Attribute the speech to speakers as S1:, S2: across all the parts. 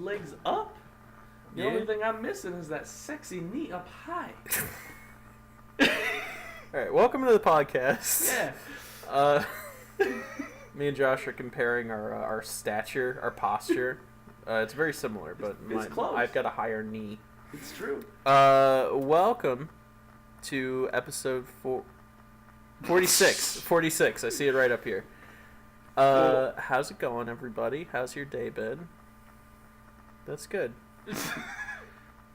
S1: legs up. The only thing I'm missing is that sexy knee up high.
S2: Alright, welcome to the podcast.
S1: Yeah.
S2: Me and Josh are comparing our stature, our posture. It's very similar, but
S1: it's close.
S2: I've got a higher knee.
S1: It's true.
S2: Welcome to episode 46. 46, I see it right up here.
S1: Cool.
S2: How's it going, everybody? How's your day been? That's good. This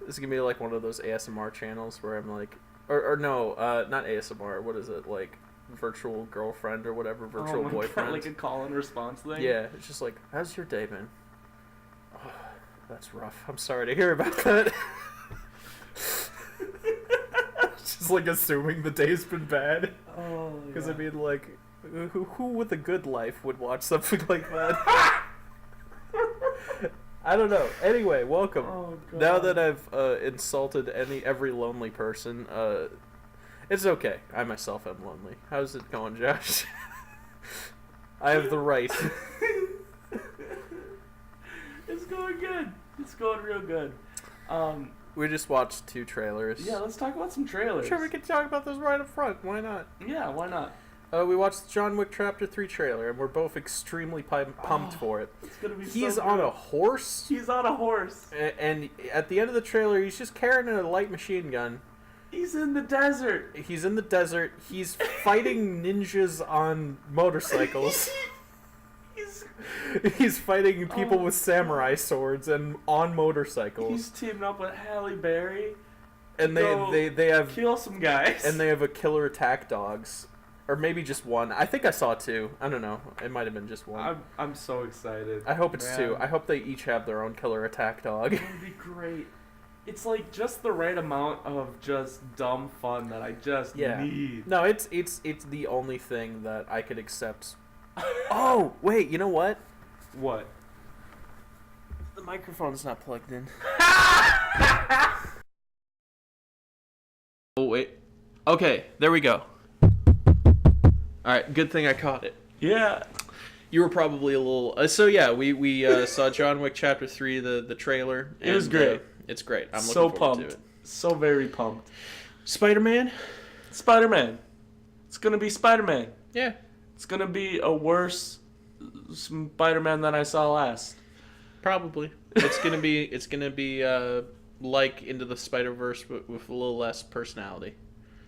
S2: is gonna be like one of those ASMR channels where I'm like, or no, not ASMR. What is it, like virtual girlfriend or whatever, virtual boyfriend?
S1: God, like a call and response thing.
S2: Yeah, it's just like, how's your day been? Oh, that's rough. I'm sorry to hear about that. Just like assuming the day's been bad.
S1: Oh.
S2: Because I mean, like, who with a good life would watch something like that? I don't know. Anyway, welcome.
S1: Oh, God.
S2: Now that I've insulted every lonely person, it's okay. I myself am lonely. How's it going, Josh? I have the right.
S1: It's going good. It's going real good.
S2: We just watched 2 trailers.
S1: Yeah, let's talk about some trailers.
S2: Sure, we can talk about those right up front. Why not?
S1: Yeah, why not?
S2: We watched the John Wick Chapter 3 trailer, and we're both extremely pumped for it.
S1: It's gonna be
S2: He's
S1: so
S2: on
S1: good.
S2: a horse.
S1: He's on a horse.
S2: And at the end of the trailer, he's just carrying a light machine gun.
S1: He's in the desert.
S2: He's in the desert. He's fighting ninjas on motorcycles. He's fighting people with samurai swords and on motorcycles.
S1: He's teaming up with Halle Berry.
S2: And they have
S1: kill some guys.
S2: And they have a killer attack dogs. Or maybe just one. I think I saw 2. I don't know. It might have been just one.
S1: I'm so excited.
S2: I hope it's 2. I hope they each have their own killer attack dog.
S1: That would be great. It's like just the right amount of just dumb fun that I just need.
S2: No, it's the only thing that I could accept. Oh, wait, you know what?
S1: What?
S2: The microphone's not plugged in. Oh, wait. Okay, there we go. Alright, good thing I caught it.
S1: Yeah.
S2: You were probably a little... so yeah, we saw John Wick Chapter 3, the trailer.
S1: It was great.
S2: It's great. I'm
S1: so
S2: looking forward
S1: pumped.
S2: to it.
S1: So very pumped.
S2: Spider-Man?
S1: Spider-Man. It's gonna be Spider-Man.
S2: Yeah.
S1: It's gonna be a worse Spider-Man than I saw last.
S2: Probably. It's gonna be like Into the Spider-Verse but with a little less personality.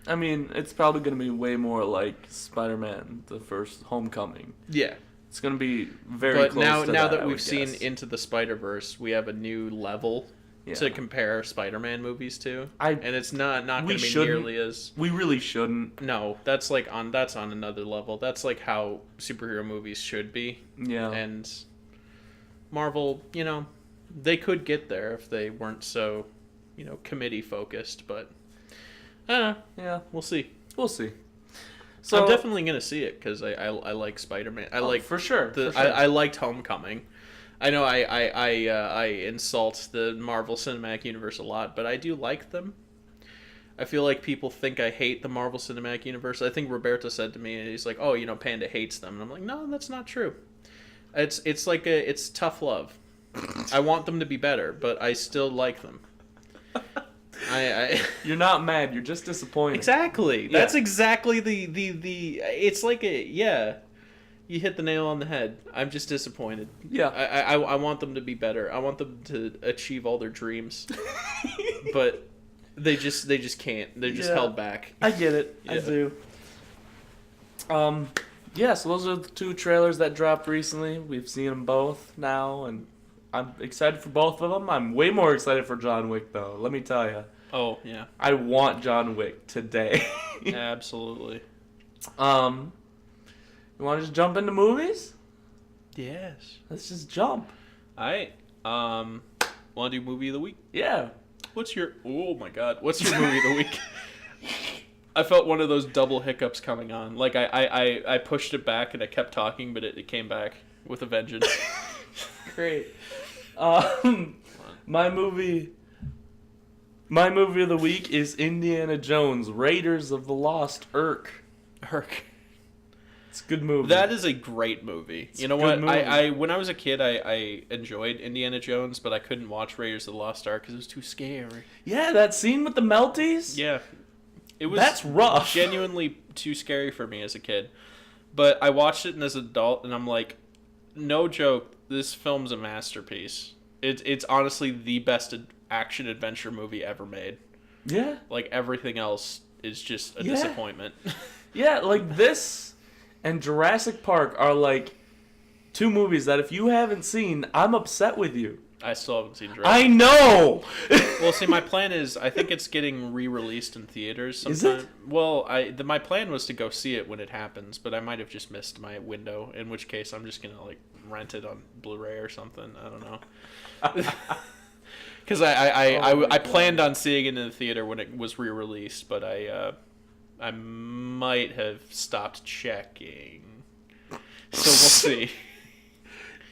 S1: I mean, it's probably going to be way more like Spider-Man, the first Homecoming.
S2: Yeah.
S1: It's going to be very close to that,
S2: now that
S1: I
S2: we've
S1: would
S2: seen
S1: guess.
S2: Into the Spider-Verse, we have a new level to compare Spider-Man movies to. And it's not going to be nearly as...
S1: We really shouldn't.
S2: No, that's on another level. That's like how superhero movies should be.
S1: Yeah.
S2: And Marvel, they could get there if they weren't so, committee focused, but... I don't know.
S1: Yeah,
S2: we'll see.
S1: We'll see. So
S2: I'm definitely gonna see it because I like Spider-Man.
S1: For sure.
S2: I liked Homecoming. I know I insult the Marvel Cinematic Universe a lot, but I do like them. I feel like people think I hate the Marvel Cinematic Universe. I think Roberto said to me, he's like, "Oh, Panda hates them," and I'm like, "No, that's not true. It's like it's tough love. I want them to be better, but I still like them."
S1: You're not mad. You're just disappointed.
S2: Exactly. Yeah. That's exactly the. It's like you hit the nail on the head. I'm just disappointed.
S1: Yeah.
S2: I want them to be better. I want them to achieve all their dreams, but they just can't. They're just held back.
S1: I get it.
S2: Yeah.
S1: I do. Yeah. So those are the 2 trailers that dropped recently. We've seen them both now, and I'm excited for both of them. I'm way more excited for John Wick, though. Let me tell you.
S2: Oh, yeah.
S1: I want John Wick today.
S2: Absolutely.
S1: You want to just jump into movies?
S2: Yes.
S1: Let's just jump.
S2: All right. Want to do movie of the week?
S1: Yeah.
S2: Oh, my God. What's your movie of the week? I felt one of those double hiccups coming on. Like, I pushed it back and I kept talking, but it came back with a vengeance.
S1: Great. My movie of the week is Indiana Jones, Raiders of the Lost Ark. It's a good movie.
S2: That is a great movie.
S1: It's
S2: you know
S1: a good
S2: what?
S1: movie.
S2: I when I was a kid, I enjoyed Indiana Jones, but I couldn't watch Raiders of the Lost Ark because it was too scary.
S1: Yeah, that scene with the melties.
S2: Yeah, it was.
S1: That's rough.
S2: Genuinely too scary for me as a kid. But I watched it as an adult, and I'm like, no joke, this film's a masterpiece. It's honestly the best action adventure movie ever made.
S1: Yeah.
S2: Like everything else is just a disappointment.
S1: Yeah, like this and Jurassic Park are like two movies that if you haven't seen, I'm upset with you.
S2: I still haven't seen Jurassic.
S1: I know.
S2: Well, see, my plan is I think it's getting re-released in theaters sometime.
S1: Is it?
S2: Well, my plan was to go see it when it happens, but I might have just missed my window. In which case, I'm just gonna like rent it on Blu-ray or something. I don't know. Because I planned on seeing it in the theater when it was re-released, but I might have stopped checking. So we'll see.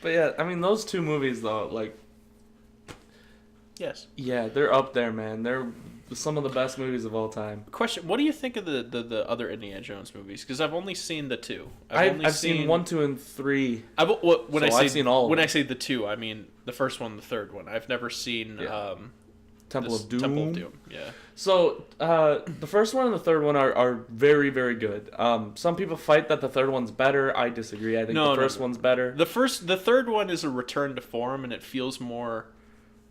S1: But yeah, I mean those two movies though, like
S2: Yes.
S1: yeah, they're up there, man. They're some of the best movies of all time.
S2: Question: what do you think of the other Indiana Jones movies? Because I've only seen the two.
S1: I've seen 1, 2, and 3.
S2: I've
S1: seen all of
S2: when
S1: them.
S2: I say the two, I mean the first one, and the third one. I've never seen
S1: Temple of Doom.
S2: Temple of Doom. Yeah.
S1: So the first one and the third one are very, very good. Some people fight that the third one's better. I disagree. I think the first one's better.
S2: The third one is a return to form, and it feels more.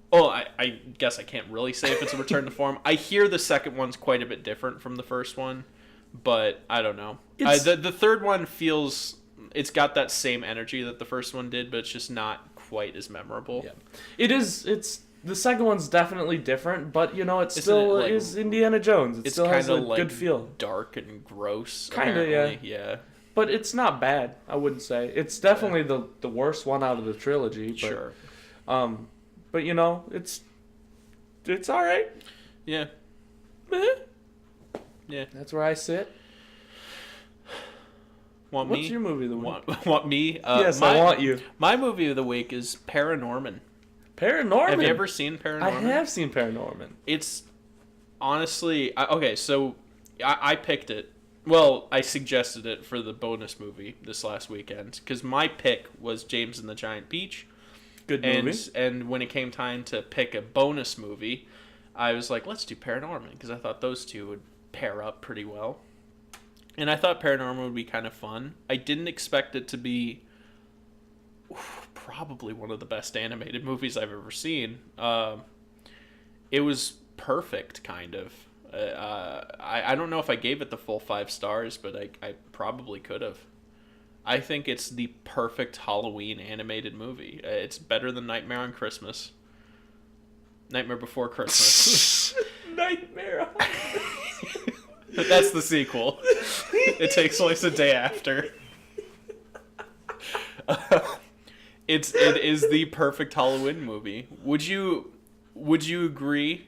S2: Oh, I guess I can't really say if it's a return to form. I hear the second one's quite a bit different from the first one, but I don't know. The third one feels it's got that same energy that the first one did, but it's just not quite as memorable.
S1: Yeah. It is. It's the second one's definitely different, but you know it still is Indiana Jones. It still has a good feel.
S2: Dark and gross.
S1: Kinda,
S2: yeah.
S1: But it's not bad. I wouldn't say it's definitely the worst one out of the trilogy. But,
S2: Sure.
S1: But you know it's all right.
S2: Yeah. Yeah.
S1: That's where I sit.
S2: Want
S1: What's
S2: me?
S1: your movie of the week?
S2: Want me?
S1: Yes, I want you.
S2: My movie of the week is Paranorman.
S1: Paranorman.
S2: Have you ever seen Paranorman?
S1: I have seen Paranorman.
S2: It's honestly okay. So I picked it. Well, I suggested it for the bonus movie this last weekend because my pick was James and the Giant Peach.
S1: Good movie.
S2: And when it came time to pick a bonus movie, I was like, let's do Paranorman because I thought those two would pair up pretty well. And I thought Paranorman would be kind of fun. I didn't expect it to be probably one of the best animated movies I've ever seen. It was perfect, kind of. I don't know if I gave it the full 5 stars, but I probably could have. I think it's the perfect Halloween animated movie. It's better than Nightmare on Christmas. Nightmare Before Christmas.
S1: Nightmare.
S2: That's the sequel. It takes place a day after. It is the perfect Halloween movie. Would you agree?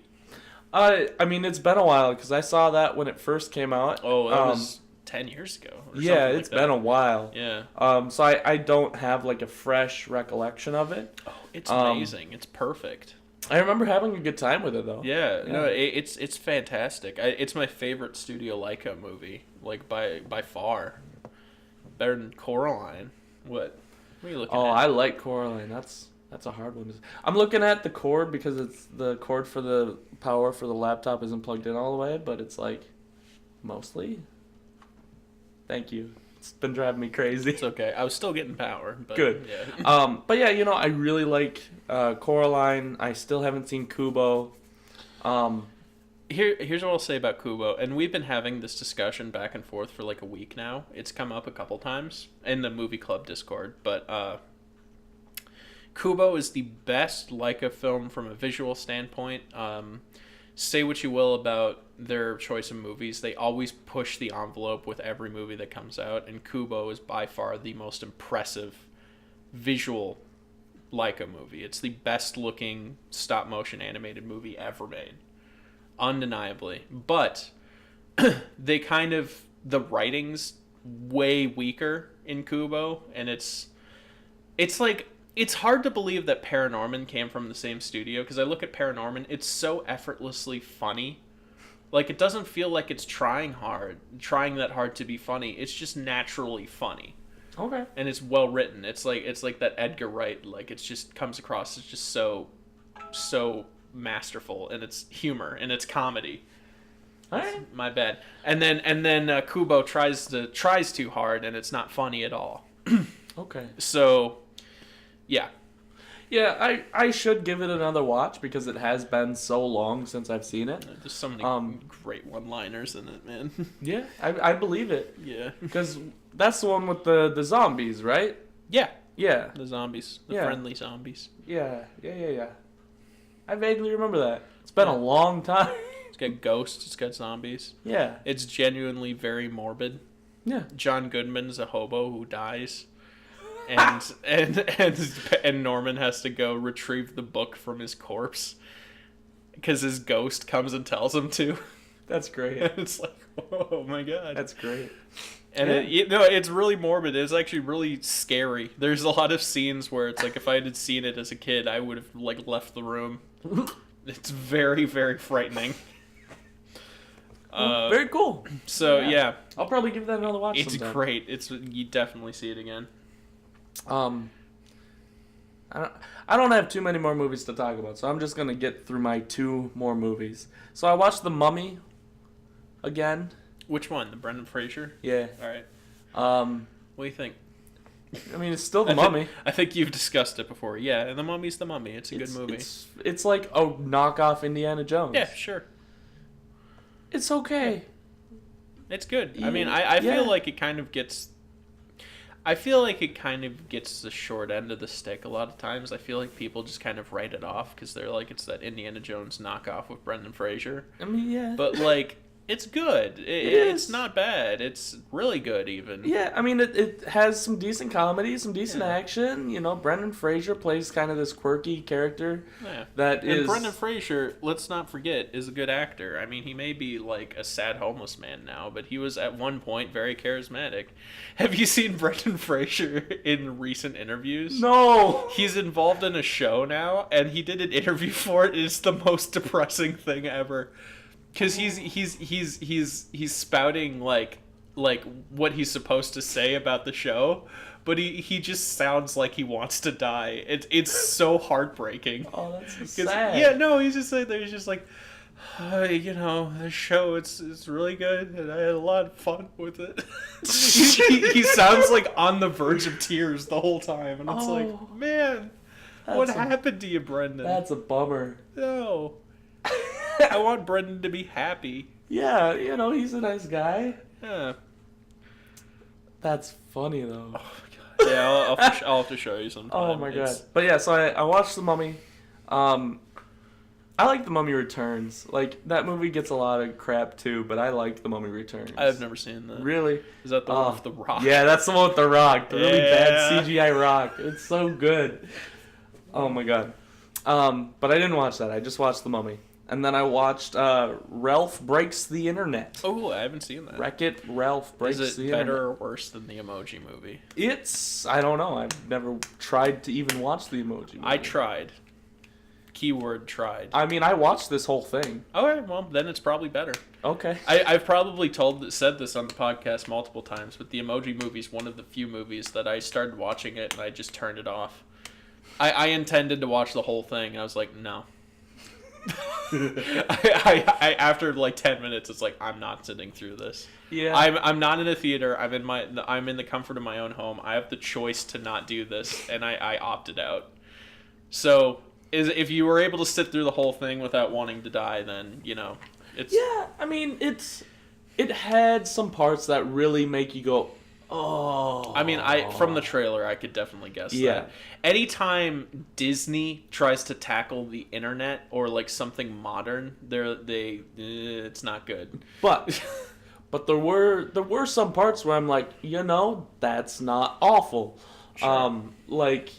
S1: I mean, it's been a while because I saw that when it first came out.
S2: Oh, that was 10 years ago. Or
S1: yeah,
S2: something
S1: it's
S2: like
S1: been a while.
S2: Yeah.
S1: So I don't have like a fresh recollection of it.
S2: Oh, it's amazing. It's perfect.
S1: I remember having a good time with it though.
S2: Yeah. No, it's fantastic. It's my favorite Studio Leica movie, like by far. Better than Coraline. What are you looking at?
S1: Oh, I like Coraline. That's a hard one. I'm looking at the cord because it's the cord for the power for the laptop isn't plugged in all the way, but it's like mostly. Thank you. It's been driving me crazy.
S2: It's okay. I was still getting power. But
S1: Good.
S2: Yeah.
S1: But yeah, you know, I really like Coraline. I still haven't seen Kubo.
S2: Here's what I'll say about Kubo, and we've been having this discussion back and forth for like a week now. It's come up a couple times in the movie club Discord, but Kubo is the best Leica film from a visual standpoint. Say what you will about their choice of movies, they always push the envelope with every movie that comes out, and Kubo is by far the most impressive visual Leica movie. It's the best looking stop motion animated movie ever made, undeniably. But they the writing's way weaker in Kubo, and it's like it's hard to believe that Paranorman came from the same studio because I look at Paranorman, it's so effortlessly funny. Like, it doesn't feel like it's trying that hard to be funny. It's just naturally funny.
S1: Okay.
S2: And it's well written. It's like that Edgar Wright, like, it's just comes across as just so masterful in its humor and its comedy.
S1: All right.
S2: My bad. And then Kubo tries too hard, and it's not funny at all.
S1: Okay.
S2: So, yeah.
S1: Yeah, I should give it another watch because it has been so long since I've seen it.
S2: There's so many great one-liners in it, man.
S1: Yeah, I believe it.
S2: Yeah.
S1: Because that's the one with the zombies, right?
S2: Yeah.
S1: Yeah.
S2: The zombies. The
S1: Yeah.
S2: friendly zombies.
S1: Yeah. I vaguely remember that. It's been a long time.
S2: It's got ghosts. It's got zombies.
S1: Yeah.
S2: It's genuinely very morbid.
S1: Yeah.
S2: John Goodman's a hobo who dies. And Norman has to go retrieve the book from his corpse because his ghost comes and tells him to.
S1: That's great.
S2: And it's like, oh my god,
S1: That's great.
S2: and it's really morbid. It's actually really scary. There's a lot of scenes where it's like if I had seen it as a kid, I would have like left the room. It's very, very frightening.
S1: Very cool.
S2: So yeah,
S1: I'll probably give that another watch.
S2: it's
S1: sometime.
S2: great. You definitely see it again.
S1: I don't have too many more movies to talk about, so I'm just gonna get through my 2 more movies. So I watched The Mummy again.
S2: Which one? The Brendan Fraser?
S1: Yeah.
S2: All right. What do you think?
S1: I mean, it's still The Mummy.
S2: I think you've discussed it before. Yeah, and The Mummy's The Mummy. It's a good movie.
S1: It's like a knockoff Indiana Jones.
S2: Yeah, sure.
S1: It's okay.
S2: It's good. I mean, I feel like it kind of gets... I feel like it kind of gets the short end of the stick a lot of times. I feel like people just kind of write it off because they're like, it's that Indiana Jones knockoff with Brendan Fraser.
S1: I mean, yeah.
S2: But, like, it's good. It's not bad. It's really good, even.
S1: Yeah, I mean, it has some decent comedy, some decent action. You know, Brendan Fraser plays kind of this quirky character.
S2: Yeah. And Brendan Fraser, let's not forget, is a good actor. I mean, he may be, like, a sad homeless man now, but he was, at one point, very charismatic. Have you seen Brendan Fraser in recent interviews?
S1: No!
S2: He's involved in a show now, and he did an interview for it. It's the most depressing thing ever. Because he's spouting like what he's supposed to say about the show, but he just sounds like he wants to die. It's so heartbreaking.
S1: Oh, that's so sad.
S2: Yeah, no, he's just like there's just like, you know, the show it's really good, and I had a lot of fun with it. he sounds like on the verge of tears the whole time, and it's like, man, what happened to you, Brendan?
S1: That's a bummer.
S2: No. I want Brendan to be happy.
S1: Yeah, you know, he's a nice guy.
S2: Yeah.
S1: That's funny, though.
S2: Oh, my God. Yeah, I'll have to show you sometime.
S1: Oh, my God. But yeah, so I watched The Mummy. I like The Mummy Returns. Like, that movie gets a lot of crap, too, but I like The Mummy Returns.
S2: I've never seen that.
S1: Really?
S2: Is that the one with The Rock?
S1: Yeah, that's the one with The Rock. The really bad CGI Rock. It's so good. Oh, my God. But I didn't watch that. I just watched The Mummy. And then I watched Ralph Breaks the Internet.
S2: Oh, I haven't seen that.
S1: Wreck-It Ralph Breaks the Internet.
S2: Is it better or worse than the Emoji Movie?
S1: I don't know. I've never tried to even watch the Emoji Movie.
S2: I tried. Keyword tried.
S1: I mean, I watched this whole thing.
S2: Okay, well, then it's probably better.
S1: Okay.
S2: I've probably said this on the podcast multiple times, but the Emoji Movie is one of the few movies that I started watching it and I just turned it off. I intended to watch the whole thing, and I was like, no. I after like 10 minutes, it's like I'm not sitting through this.
S1: Yeah.
S2: I'm not in a theater. I'm in the comfort of my own home. I have the choice to not do this, and I opted out. So if you were able to sit through the whole thing without wanting to die, then you know it's.
S1: Yeah, I mean it had some parts that really make you go, oh.
S2: I mean, from the trailer, I could definitely guess that. Anytime Disney tries to tackle the internet or like something modern, it's not good.
S1: But there were some parts where I'm like, you know, that's not awful. Sure. The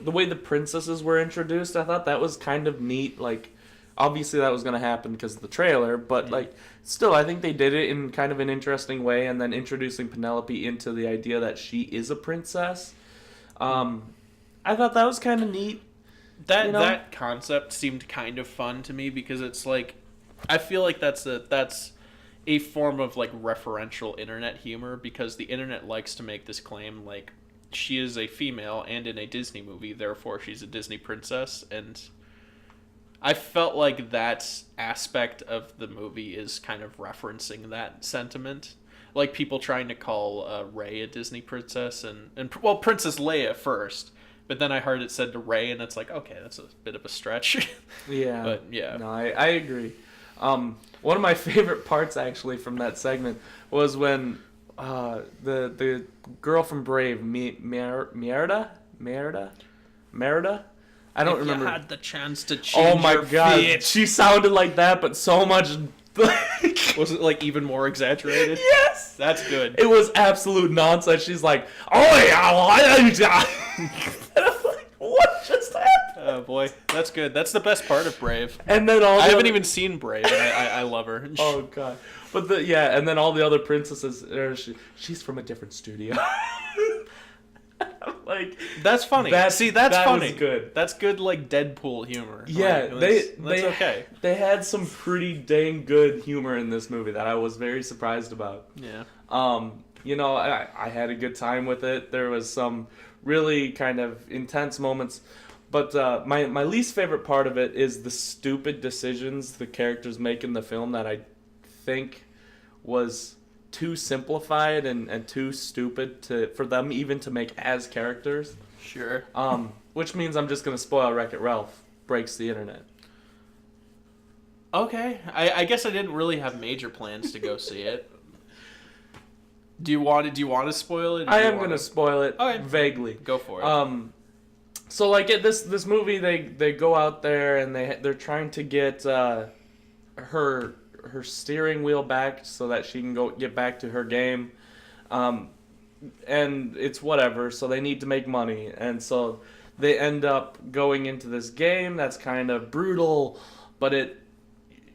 S1: way the princesses were introduced, I thought that was kind of neat. Like, obviously that was going to happen because of the trailer, but like still, I think they did it in kind of an interesting way, and then introducing Penelope into the idea that she is a princess. I thought that was kind of neat.
S2: That concept seemed kind of fun to me because it's like I feel like that's a form of like referential internet humor, because the internet likes to make this claim like she is a female and in a Disney movie, therefore she's a Disney princess, and I felt like that aspect of the movie is kind of referencing that sentiment. Like people trying to call Rey a Disney princess, and well, Princess Leia first, but then I heard it said to Rey, and it's like, okay, that's a bit of a stretch.
S1: Yeah.
S2: But yeah.
S1: No, I agree. One of my favorite parts actually from that segment was when the girl from Brave, Merida. I don't remember.
S2: You had the chance to change.
S1: Oh my
S2: your
S1: god,
S2: fate.
S1: she sounded like that, but so much.
S2: Was it like even more exaggerated?
S1: Yes,
S2: That's good.
S1: it was absolute nonsense. She's like, "Oh yeah," and I'm like, "What just happened?"
S2: Oh boy, that's good. That's the best part of Brave.
S1: And then all the
S2: I haven't
S1: other-
S2: even seen Brave, and I love her.
S1: Oh god, but and then all the other princesses, she's from a different studio. Like
S2: That's funny.
S1: That-
S2: See, that's
S1: that
S2: funny.
S1: was good.
S2: That's good, like Deadpool humor.
S1: Yeah,
S2: Like,
S1: that's
S2: okay.
S1: They had some pretty dang good humor in this movie that I was very surprised about.
S2: Yeah.
S1: I had a good time with it. There was some really kind of intense moments, but my least favorite part of it is the stupid decisions the characters make in the film that I think was too simplified and too stupid for them even to make as characters.
S2: Sure.
S1: Which means I'm just gonna spoil Wreck-It Ralph breaks the internet.
S2: Okay. I guess I didn't really have major plans to go see it. Do you want to spoil it? Or
S1: I
S2: do you
S1: am
S2: wanna-
S1: gonna spoil it
S2: Okay.
S1: vaguely.
S2: Go for it.
S1: So like this movie, they go out there and they're trying to get her steering wheel back so that she can go get back to her game, and it's whatever. So they need to make money, and so they end up going into this game that's kind of brutal, but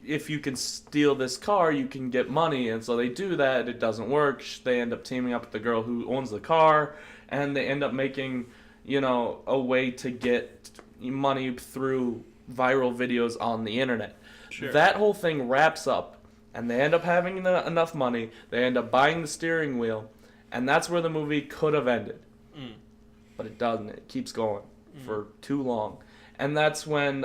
S1: if you can steal this car, you can get money, and so they do that. It doesn't work. They end up teaming up with the girl who owns the car, and they end up making, a way to get money through viral videos on the internet.
S2: Sure.
S1: That whole thing wraps up, and they end up having enough money. They end up buying the steering wheel, and that's where the movie could have ended.
S2: Mm.
S1: But it doesn't. It keeps going for too long. And that's when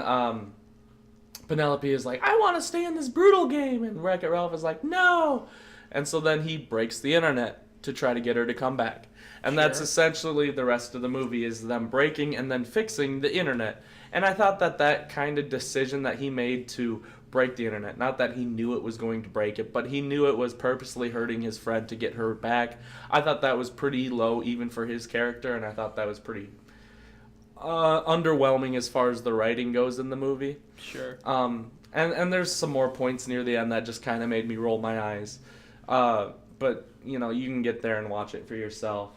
S1: Penelope is like, I want to stay in this brutal game. And Wreck-It Ralph is like, no. And so then he breaks the internet to try to get her to come back. And that's
S2: Sure.
S1: essentially the rest of the movie, is them breaking and then fixing the internet. And I thought that kind of decision that he made to break the internet, not that he knew it was going to break it, but he knew it was purposely hurting his friend to get her back. I thought that was pretty low even for his character, and I thought that was pretty underwhelming as far as the writing goes in the movie.
S2: Sure.
S1: And there's some more points near the end that just kind of made me roll my eyes. But, you can get there and watch it for yourself.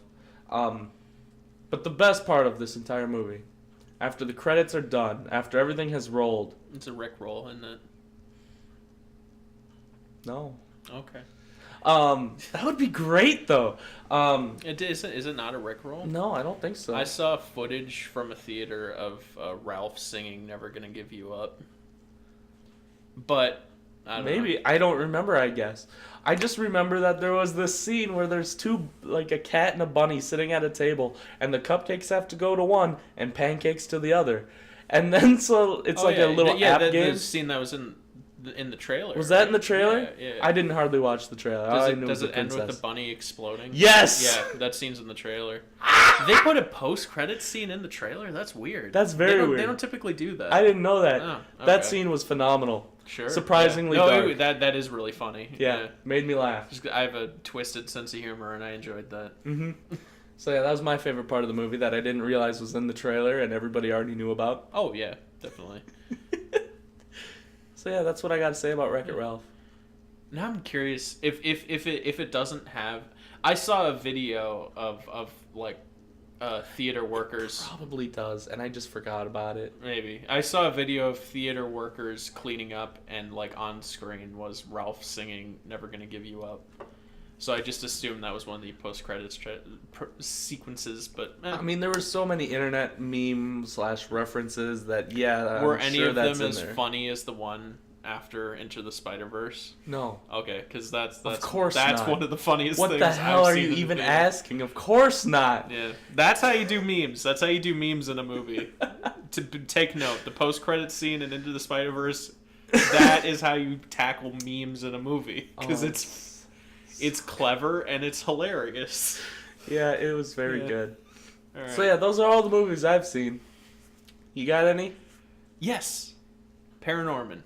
S1: But the best part of this entire movie, after the credits are done, after everything has rolled...
S2: It's a Rick roll, isn't it?
S1: No.
S2: Okay.
S1: That would be great, though.
S2: Is it not a Rick roll?
S1: No, I don't think so.
S2: I saw footage from a theater of Ralph singing "Never Gonna Give You Up," but I don't know.
S1: Maybe. I don't remember, I guess. I just remember that there was this scene where there's two, like a cat and a bunny sitting at a table, and the cupcakes have to go to one and pancakes to the other. And then so it's a little app game.
S2: The scene that was in the trailer.
S1: Was that in the trailer?
S2: Yeah.
S1: I didn't hardly watch the trailer. All I knew
S2: Does
S1: was
S2: it
S1: the
S2: end with
S1: princess.
S2: the bunny exploding?
S1: Yes!
S2: Yeah, that scene's in the trailer. They put a post-credit scene in the trailer? That's weird.
S1: That's very weird.
S2: They don't typically do that.
S1: I didn't know that.
S2: Oh,
S1: That
S2: okay.
S1: scene was phenomenal.
S2: Sure.
S1: Surprisingly
S2: yeah.
S1: dark.
S2: That is really funny.
S1: Yeah, made me laugh.
S2: I have a twisted sense of humor, and I enjoyed that.
S1: Mm-hmm. So yeah, that was my favorite part of the movie that I didn't realize was in the trailer and everybody already knew about.
S2: Oh yeah, definitely.
S1: So yeah, that's what I got to say about Wreck-It Ralph.
S2: Now I'm curious if it doesn't have. I saw a video of like theater workers.
S1: Probably does, and I just forgot about it.
S2: Maybe I saw a video of theater workers cleaning up, and like on screen was Ralph singing "Never Gonna Give You Up." So I just assumed that was one of the post credits sequences, but
S1: I mean, there were so many internet memes / references that
S2: were
S1: I'm
S2: any
S1: sure
S2: of
S1: that's
S2: them
S1: in
S2: as
S1: there.
S2: funny as the one after Into the Spider-Verse?
S1: No.
S2: Okay, because that's
S1: Of course
S2: that's
S1: not.
S2: one of the funniest
S1: What
S2: things
S1: the hell
S2: I've
S1: are
S2: seen
S1: you
S2: in the
S1: even
S2: theater.
S1: asking? Of course not.
S2: Yeah, that's how you do memes. That's how you do memes in a movie. Take note, the post-credit scene in Into the Spider-Verse, that is how you tackle memes in a movie, because it's clever and it's hilarious.
S1: Yeah, it was very good.
S2: All right.
S1: So yeah, those are all the movies I've seen. You got any?
S2: Yes, Paranorman.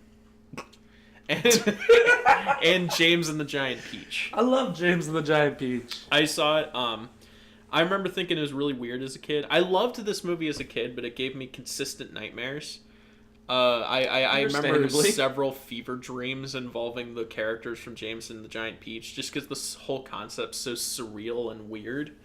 S2: And James and the Giant Peach.
S1: I love James and the Giant Peach.
S2: I saw it. I remember thinking it was really weird as a kid. I loved this movie as a kid, but it gave me consistent nightmares. I remember
S1: Understandably.
S2: several fever dreams involving the characters from James and the Giant Peach, just because this whole concept's so surreal and weird.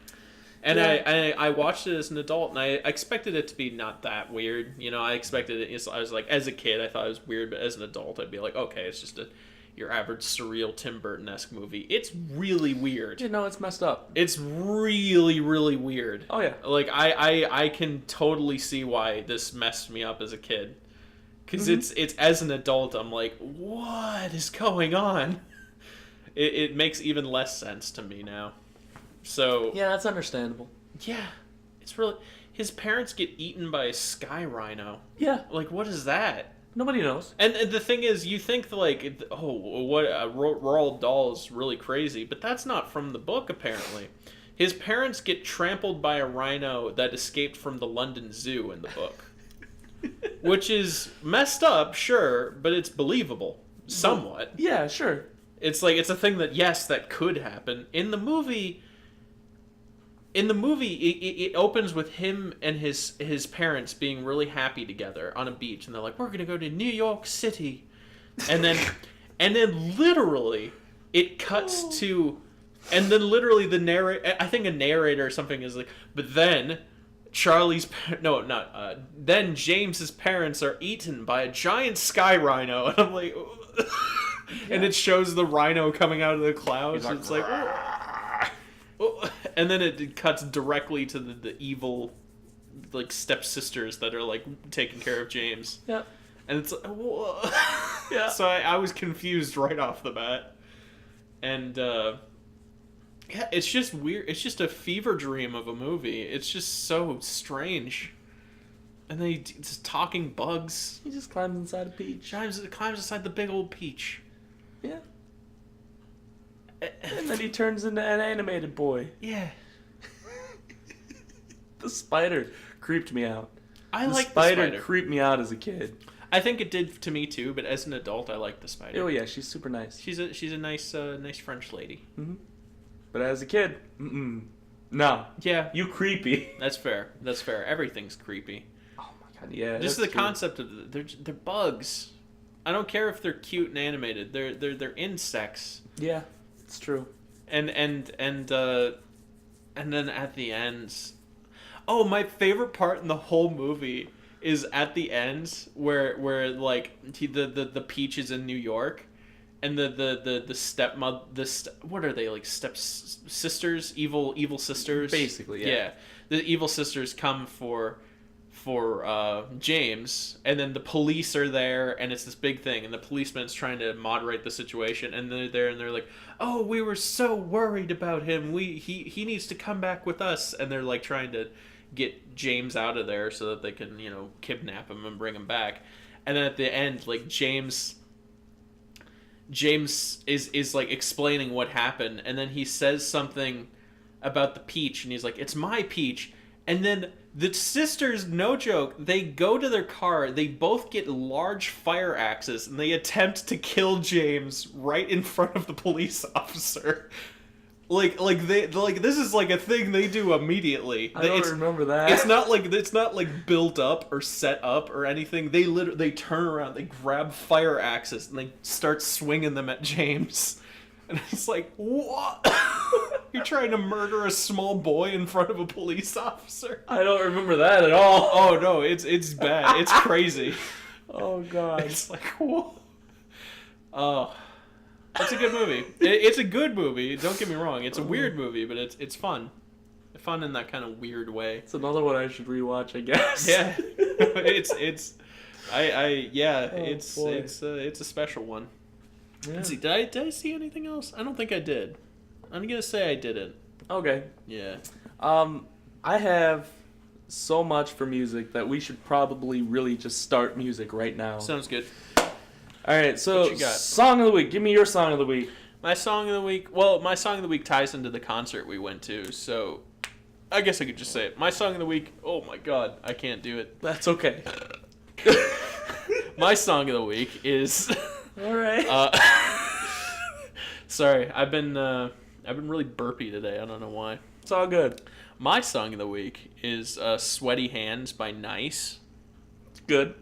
S2: And
S1: Yeah.
S2: I watched it as an adult, and I expected it to be not that weird. You know, I expected it. I was like, as a kid, I thought it was weird, but as an adult, I'd be like, okay, it's just your average surreal Tim Burton-esque movie. It's really weird.
S1: You know, it's messed up.
S2: It's really, really weird.
S1: Oh yeah.
S2: Like I can totally see why this messed me up as a kid, because it's as an adult, I'm like, what is going on? It makes even less sense to me now. So
S1: Yeah, that's understandable.
S2: yeah, it's really, his parents get eaten by a sky rhino.
S1: Yeah.
S2: Like, what is that?
S1: Nobody knows.
S2: And the thing is, you think like, oh, what Roald Dahl is really crazy, but that's not from the book apparently. His parents get trampled by a rhino that escaped from the London Zoo in the book, which is messed up, sure, but it's believable somewhat.
S1: Yeah, sure.
S2: It's like, it's a thing that, yes, that could happen in the movie. In the movie, it opens with him and his parents being really happy together on a beach, and they're like, "We're gonna go to New York City," and then literally it cuts to, and then literally the narrator, I think a narrator or something is like, but then then James's parents are eaten by a giant sky rhino, and I'm like, and it shows the rhino coming out of the clouds, and it's like. And then it cuts directly to the evil, like, stepsisters that are like taking care of James.
S1: Yeah.
S2: And it's like, whoa.
S1: Yeah.
S2: So I was confused right off the bat. And yeah, it's just weird. It's just a fever dream of a movie. It's just so strange. And then he's talking bugs.
S1: He just climbs inside a peach.
S2: Climbs inside the big old peach.
S1: Yeah. And then he turns into an animated boy.
S2: Yeah.
S1: The spider creeped me out.
S2: I like the
S1: spider.
S2: spider.
S1: Creeped me out as a kid.
S2: I think it did to me too, but as an adult, I like the spider.
S1: Oh yeah, she's super nice.
S2: She's a nice nice French lady.
S1: Mm-hmm. But as a kid, no.
S2: Yeah,
S1: You creepy.
S2: that's fair. That's fair. Everything's creepy.
S1: Oh my god, yeah.
S2: Just
S1: that's
S2: the
S1: true.
S2: concept of they're bugs. I don't care if they're cute and animated. They're insects.
S1: Yeah, it's true.
S2: And then at the end, oh, my favorite part in the whole movie is at the end where like the Peach is in New York, and the stepmother, what are they, like step sisters, evil sisters,
S1: Basically, yeah.
S2: Yeah, the evil sisters come for James, and then the police are there, and it's this big thing, and the policeman's trying to moderate the situation, and they're there, and they're like, "Oh, we were so worried about him. He needs to come back with us," and they're like trying to get James out of there so that they can, you know, kidnap him and bring him back. And then at the end, like James is like explaining what happened, and then he says something about the peach, and he's like, "It's my peach." And then the sisters, no joke, they go to their car, they both get large fire axes, and they attempt to kill James right in front of the police officer. Like this is like a thing they do immediately.
S1: I don't remember that.
S2: It's not like built up or set up or anything. They turn around, they grab fire axes, and they start swinging them at James. And it's like, what? You're trying to murder a small boy in front of a police officer?
S1: I don't remember that at all.
S2: Oh no, it's bad. It's crazy.
S1: Oh god.
S2: It's like, whoa. Oh, it's a good movie. It's a good movie. Don't get me wrong. It's a weird movie, but it's fun. Fun in that kind of weird way.
S1: It's another one I should rewatch, I guess.
S2: Yeah, it's Yeah,
S1: Oh,
S2: it's
S1: boy.
S2: it's a special one.
S1: Yeah.
S2: Let's see, did I see anything else? I don't think I did. I'm gonna say I didn't.
S1: Okay.
S2: Yeah.
S1: I have so much for music that we should probably really just start music right now.
S2: Sounds good.
S1: All right, so
S2: What you got?
S1: song of the week. Give me your song of the week.
S2: My song of the week. Well, my song of the week ties into the concert we went to, so I guess I could just say it. My song of the week. Oh my God, I can't do it.
S1: That's okay.
S2: My song of the week is.
S1: All right.
S2: Sorry, I've been really burpy today. I don't know why.
S1: It's all good.
S2: My song of the week is "Sweaty Hands" by niiiice,
S1: It's good.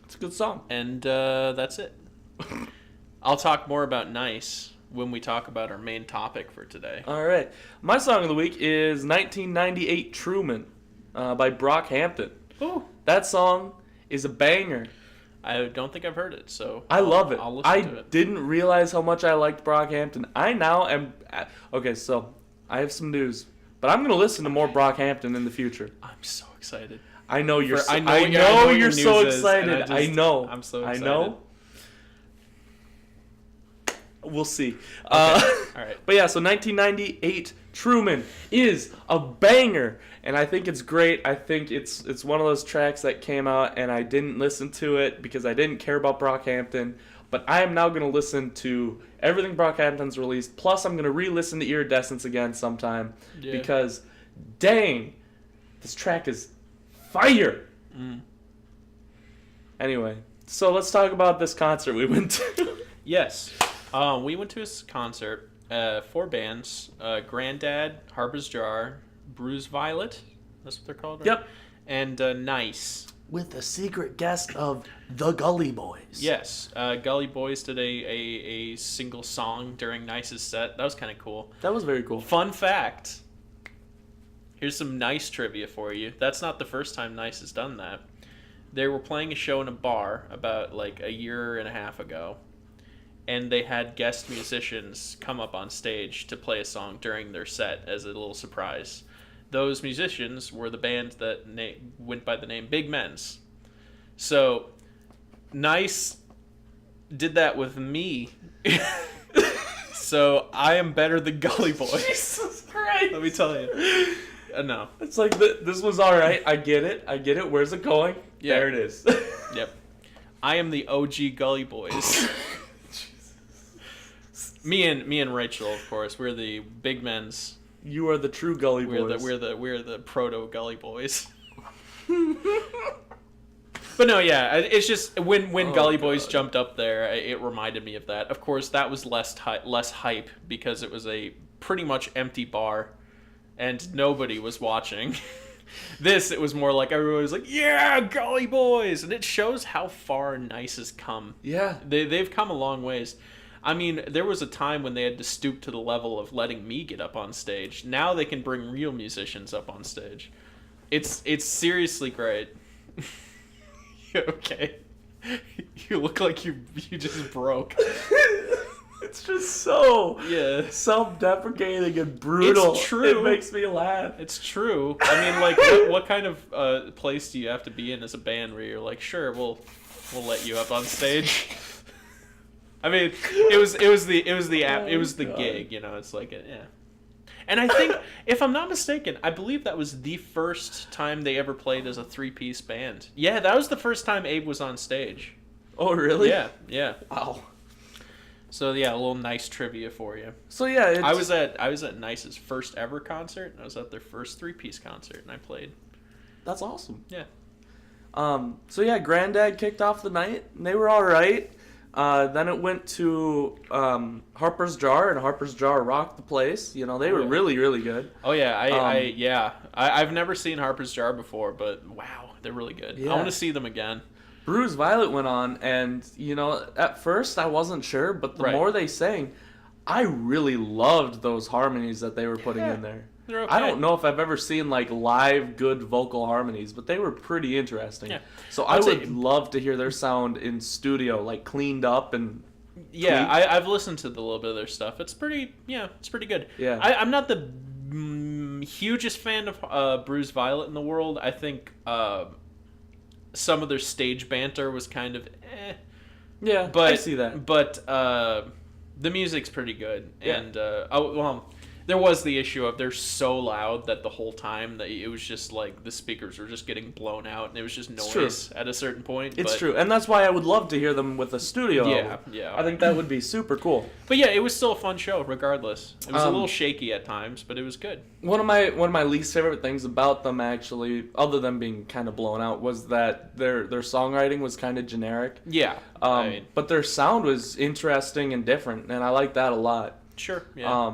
S1: It's a good song.
S2: and that's it. I'll talk more about niiiice when we talk about our main topic for today.
S1: All right. My song of the week is 1998 Truman by Brockhampton.
S2: Oh,
S1: That song is a banger.
S2: I don't think I've heard it, so
S1: I love it.
S2: I'll listen
S1: I
S2: to it.
S1: didn't realize how much I liked Brockhampton. I now am. Okay, so I have some news, but I'm going to listen to more Brockhampton in the future.
S2: I'm so excited.
S1: I know you're.
S2: I know
S1: I
S2: what
S1: know
S2: your
S1: you're
S2: news
S1: so
S2: is,
S1: excited.
S2: and
S1: I know.
S2: I'm so
S1: I
S2: excited.
S1: know. We'll see.
S2: Okay. All right.
S1: But yeah, so 1998 Truman is a banger, and I think it's great. I think it's one of those tracks that came out, and I didn't listen to it because I didn't care about Brockhampton. But I am now going to listen to everything Brockhampton's released. Plus, I'm going to re-listen to Iridescence again sometime
S2: Yeah.
S1: because, dang, this track is fire. Anyway, so let's talk about this concert we went to.
S2: Yes. We went to a concert. 4 bands: Grandad, Harper's Jar, Bruise Violet. That's what they're called, right?
S1: Yep.
S2: And niiiice.
S1: With the secret guest of the Gully Boys.
S2: Yes. Gully Boys did a single song during niiiice's set. That was kind of cool.
S1: That was very cool.
S2: Fun fact. Here's some niiiice trivia for you. That's not the first time niiiice has done that. They were playing a show in a bar about like a year and a half ago, and they had guest musicians come up on stage to play a song during their set as a little surprise. Those musicians were the band that went by the name Big Men's. So, niiiice did that with me. So, I am better than Gully Boys.
S1: Jesus Christ.
S2: Let me tell you. No.
S1: It's like, this was alright. I get it. Where's it going?
S2: Yeah.
S1: There it is.
S2: Yep. I am the OG Gully Boys. Me and Rachel, of course, we're the Big Men's.
S1: You are the true Gully Boys.
S2: We're the proto Gully Boys. But no, yeah, it's just when Gully Boys jumped up there, it reminded me of that. Of course, that was less hype because it was a pretty much empty bar, and nobody was watching. This, it was more like everyone was like, "Yeah, Gully Boys," and it shows how far niiiice has come.
S1: Yeah.
S2: They've come a long ways. I mean, there was a time when they had to stoop to the level of letting me get up on stage. Now they can bring real musicians up on stage. It's seriously great. Okay. You look like you just broke.
S1: It's just so
S2: Yeah.
S1: self-deprecating and brutal.
S2: It's true.
S1: It makes me laugh.
S2: It's true. I mean, like, what kind of place do you have to be in as a band where you're like, sure, we'll let you up on stage? I mean, it was the
S1: God.
S2: gig, you know. It's like, yeah. And I think, if I'm not mistaken, I believe that was the first time they ever played as a 3-piece band. Yeah, that was the first time Abe was on stage.
S1: Oh, really?
S2: Yeah.
S1: Wow.
S2: So yeah, a little nice trivia for you.
S1: So yeah, it's,
S2: I was at niiiice's first ever concert. I was at their first 3-piece concert, and I played.
S1: that's awesome.
S2: Yeah.
S1: So yeah, Granddad kicked off the night, and they were all right. Then it went to Harper's Jar, and Harper's Jar rocked the place. You know, they were really, really good.
S2: Oh yeah, I've never seen Harper's Jar before, but wow, they're really good.
S1: Yeah.
S2: I want to see them again.
S1: Bruise Violet went on, and you know, at first I wasn't sure, but the
S2: Right.
S1: more they sang, I really loved those harmonies that they were putting
S2: Yeah.
S1: in there.
S2: They're okay.
S1: I don't know if I've ever seen like live good vocal harmonies, but they were pretty interesting.
S2: Yeah.
S1: So I
S2: I'd say-
S1: would love to hear their sound in studio, like cleaned up and
S2: Yeah,
S1: tweaked.
S2: I've listened to the little bit of their stuff. It's pretty good.
S1: Yeah.
S2: I'm not the hugest fan of Bruise Violet in the world. I think some of their stage banter was kind of
S1: Yeah,
S2: but
S1: I see that.
S2: But the music's pretty good,
S1: Yeah.
S2: and there was the issue of they're so loud that the whole time that it was just like the speakers were just getting blown out, and it was just noise at a certain point.
S1: It's true, and that's why I would love to hear them with a studio album.
S2: Yeah.
S1: I think that would be super cool.
S2: But yeah, it was still a fun show, regardless. It was a little shaky at times, but it was good.
S1: One of my least favorite things about them, actually, other than being kind of blown out, was that their songwriting was kind of generic.
S2: Yeah.
S1: But their sound was interesting and different, and I like that a lot.
S2: Sure. Yeah.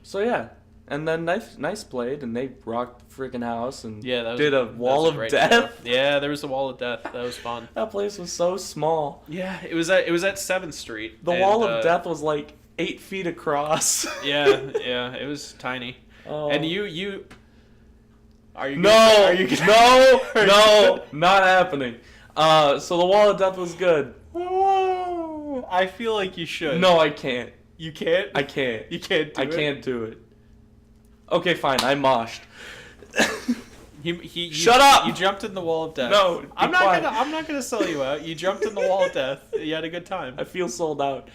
S1: So yeah, and then nice played, and they rocked the freaking house, and
S2: did
S1: a wall of death.
S2: Show. Yeah, there was a wall of death. That was fun.
S1: That place was so small.
S2: Yeah, it was at 7th Street.
S1: The wall of death was like 8 feet across.
S2: yeah, it was tiny.
S1: Oh.
S2: And you are you?
S1: No,
S2: Are you
S1: no, not happening. So the wall of death was good.
S2: I feel like you should.
S1: No, I can't.
S2: You can't.
S1: I can't.
S2: You can't do it.
S1: I can't do it. Okay, fine. I moshed. Shut up!
S2: You jumped in the wall of death.
S1: No,
S2: I'm
S1: quiet.
S2: not gonna sell you out. You jumped in the wall of death. You had a good time.
S1: I feel sold out.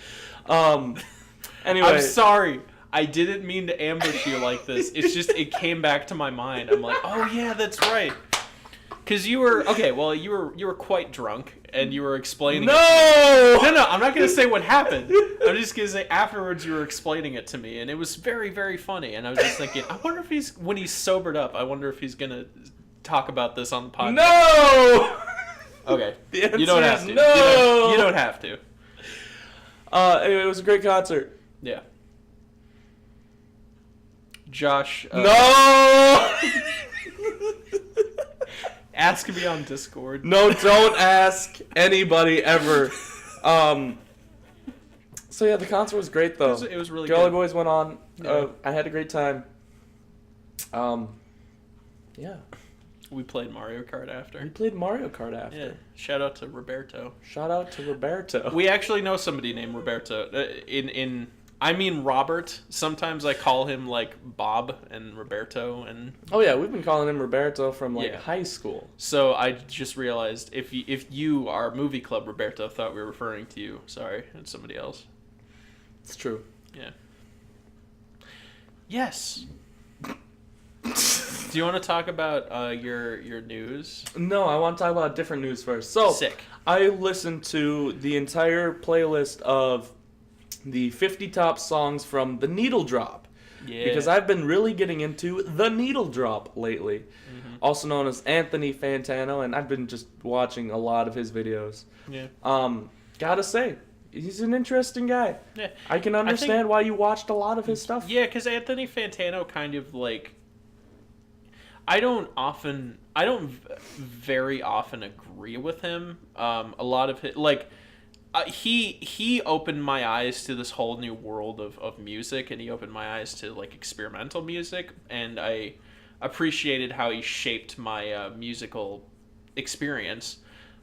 S1: Anyway,
S2: I'm sorry. I didn't mean to ambush you like this. It's just it came back to my mind. I'm like, oh yeah, that's right. Because you were you were quite drunk and you were explaining.
S1: No,
S2: I'm not gonna say what happened. I'm just gonna say afterwards you were explaining it to me, and it was very, very funny. And I was just thinking, I wonder if when he's sobered up, I wonder if he's gonna talk about this on the podcast.
S1: No.
S2: Okay.
S1: The answer
S2: You don't have
S1: is
S2: to.
S1: no.
S2: You don't have to.
S1: Anyway, it was a great concert.
S2: Yeah. Josh.
S1: No.
S2: Ask me on Discord.
S1: No, don't ask anybody ever. So yeah, the concert was great though.
S2: It was really
S1: Girly
S2: good.
S1: Boys went on.
S2: Yeah.
S1: I had a great time. Yeah.
S2: We played Mario Kart after.
S1: We played Mario Kart after.
S2: Yeah. Shout out to Roberto.
S1: Shout out to Roberto.
S2: We actually know somebody named Roberto. I mean Robert. Sometimes I call him like Bob and Roberto and.
S1: Oh yeah, we've been calling him Roberto from like
S2: Yeah.
S1: high school.
S2: So I just realized if you are Movie Club Roberto, thought we were referring to you. Sorry, it's somebody else.
S1: It's true.
S2: Yeah. Yes. Do you want to talk about your news?
S1: No, I want to talk about different news first. So
S2: Sick.
S1: I listened to the entire playlist of the 50 top songs from The Needle Drop.
S2: Yeah.
S1: Because I've been really getting into The Needle Drop lately.
S2: Mm-hmm.
S1: Also known as Anthony Fantano, and I've been just watching a lot of his videos.
S2: Yeah.
S1: Gotta say, he's an interesting guy.
S2: Yeah.
S1: I can understand why you watched a lot of his stuff.
S2: Yeah, because Anthony Fantano kind of like. I don't very often agree with him. A lot of it, like, he opened my eyes to this whole new world of music, and he opened my eyes to like experimental music, and I appreciated how he shaped my musical experience.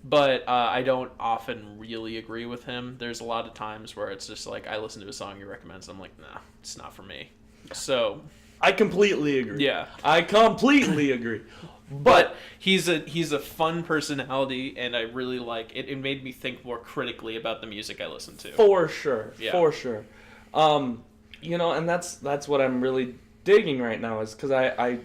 S2: But I don't often really agree with him. There's a lot of times where it's just like I listen to a song he recommends, and I'm like, nah, it's not for me. So.
S1: I completely agree.
S2: Yeah.
S1: I completely agree.
S2: But he's a fun personality, and I really like it. It made me think more critically about the music I listen to.
S1: For sure.
S2: Yeah.
S1: For sure. And that's what I'm really digging right now is because I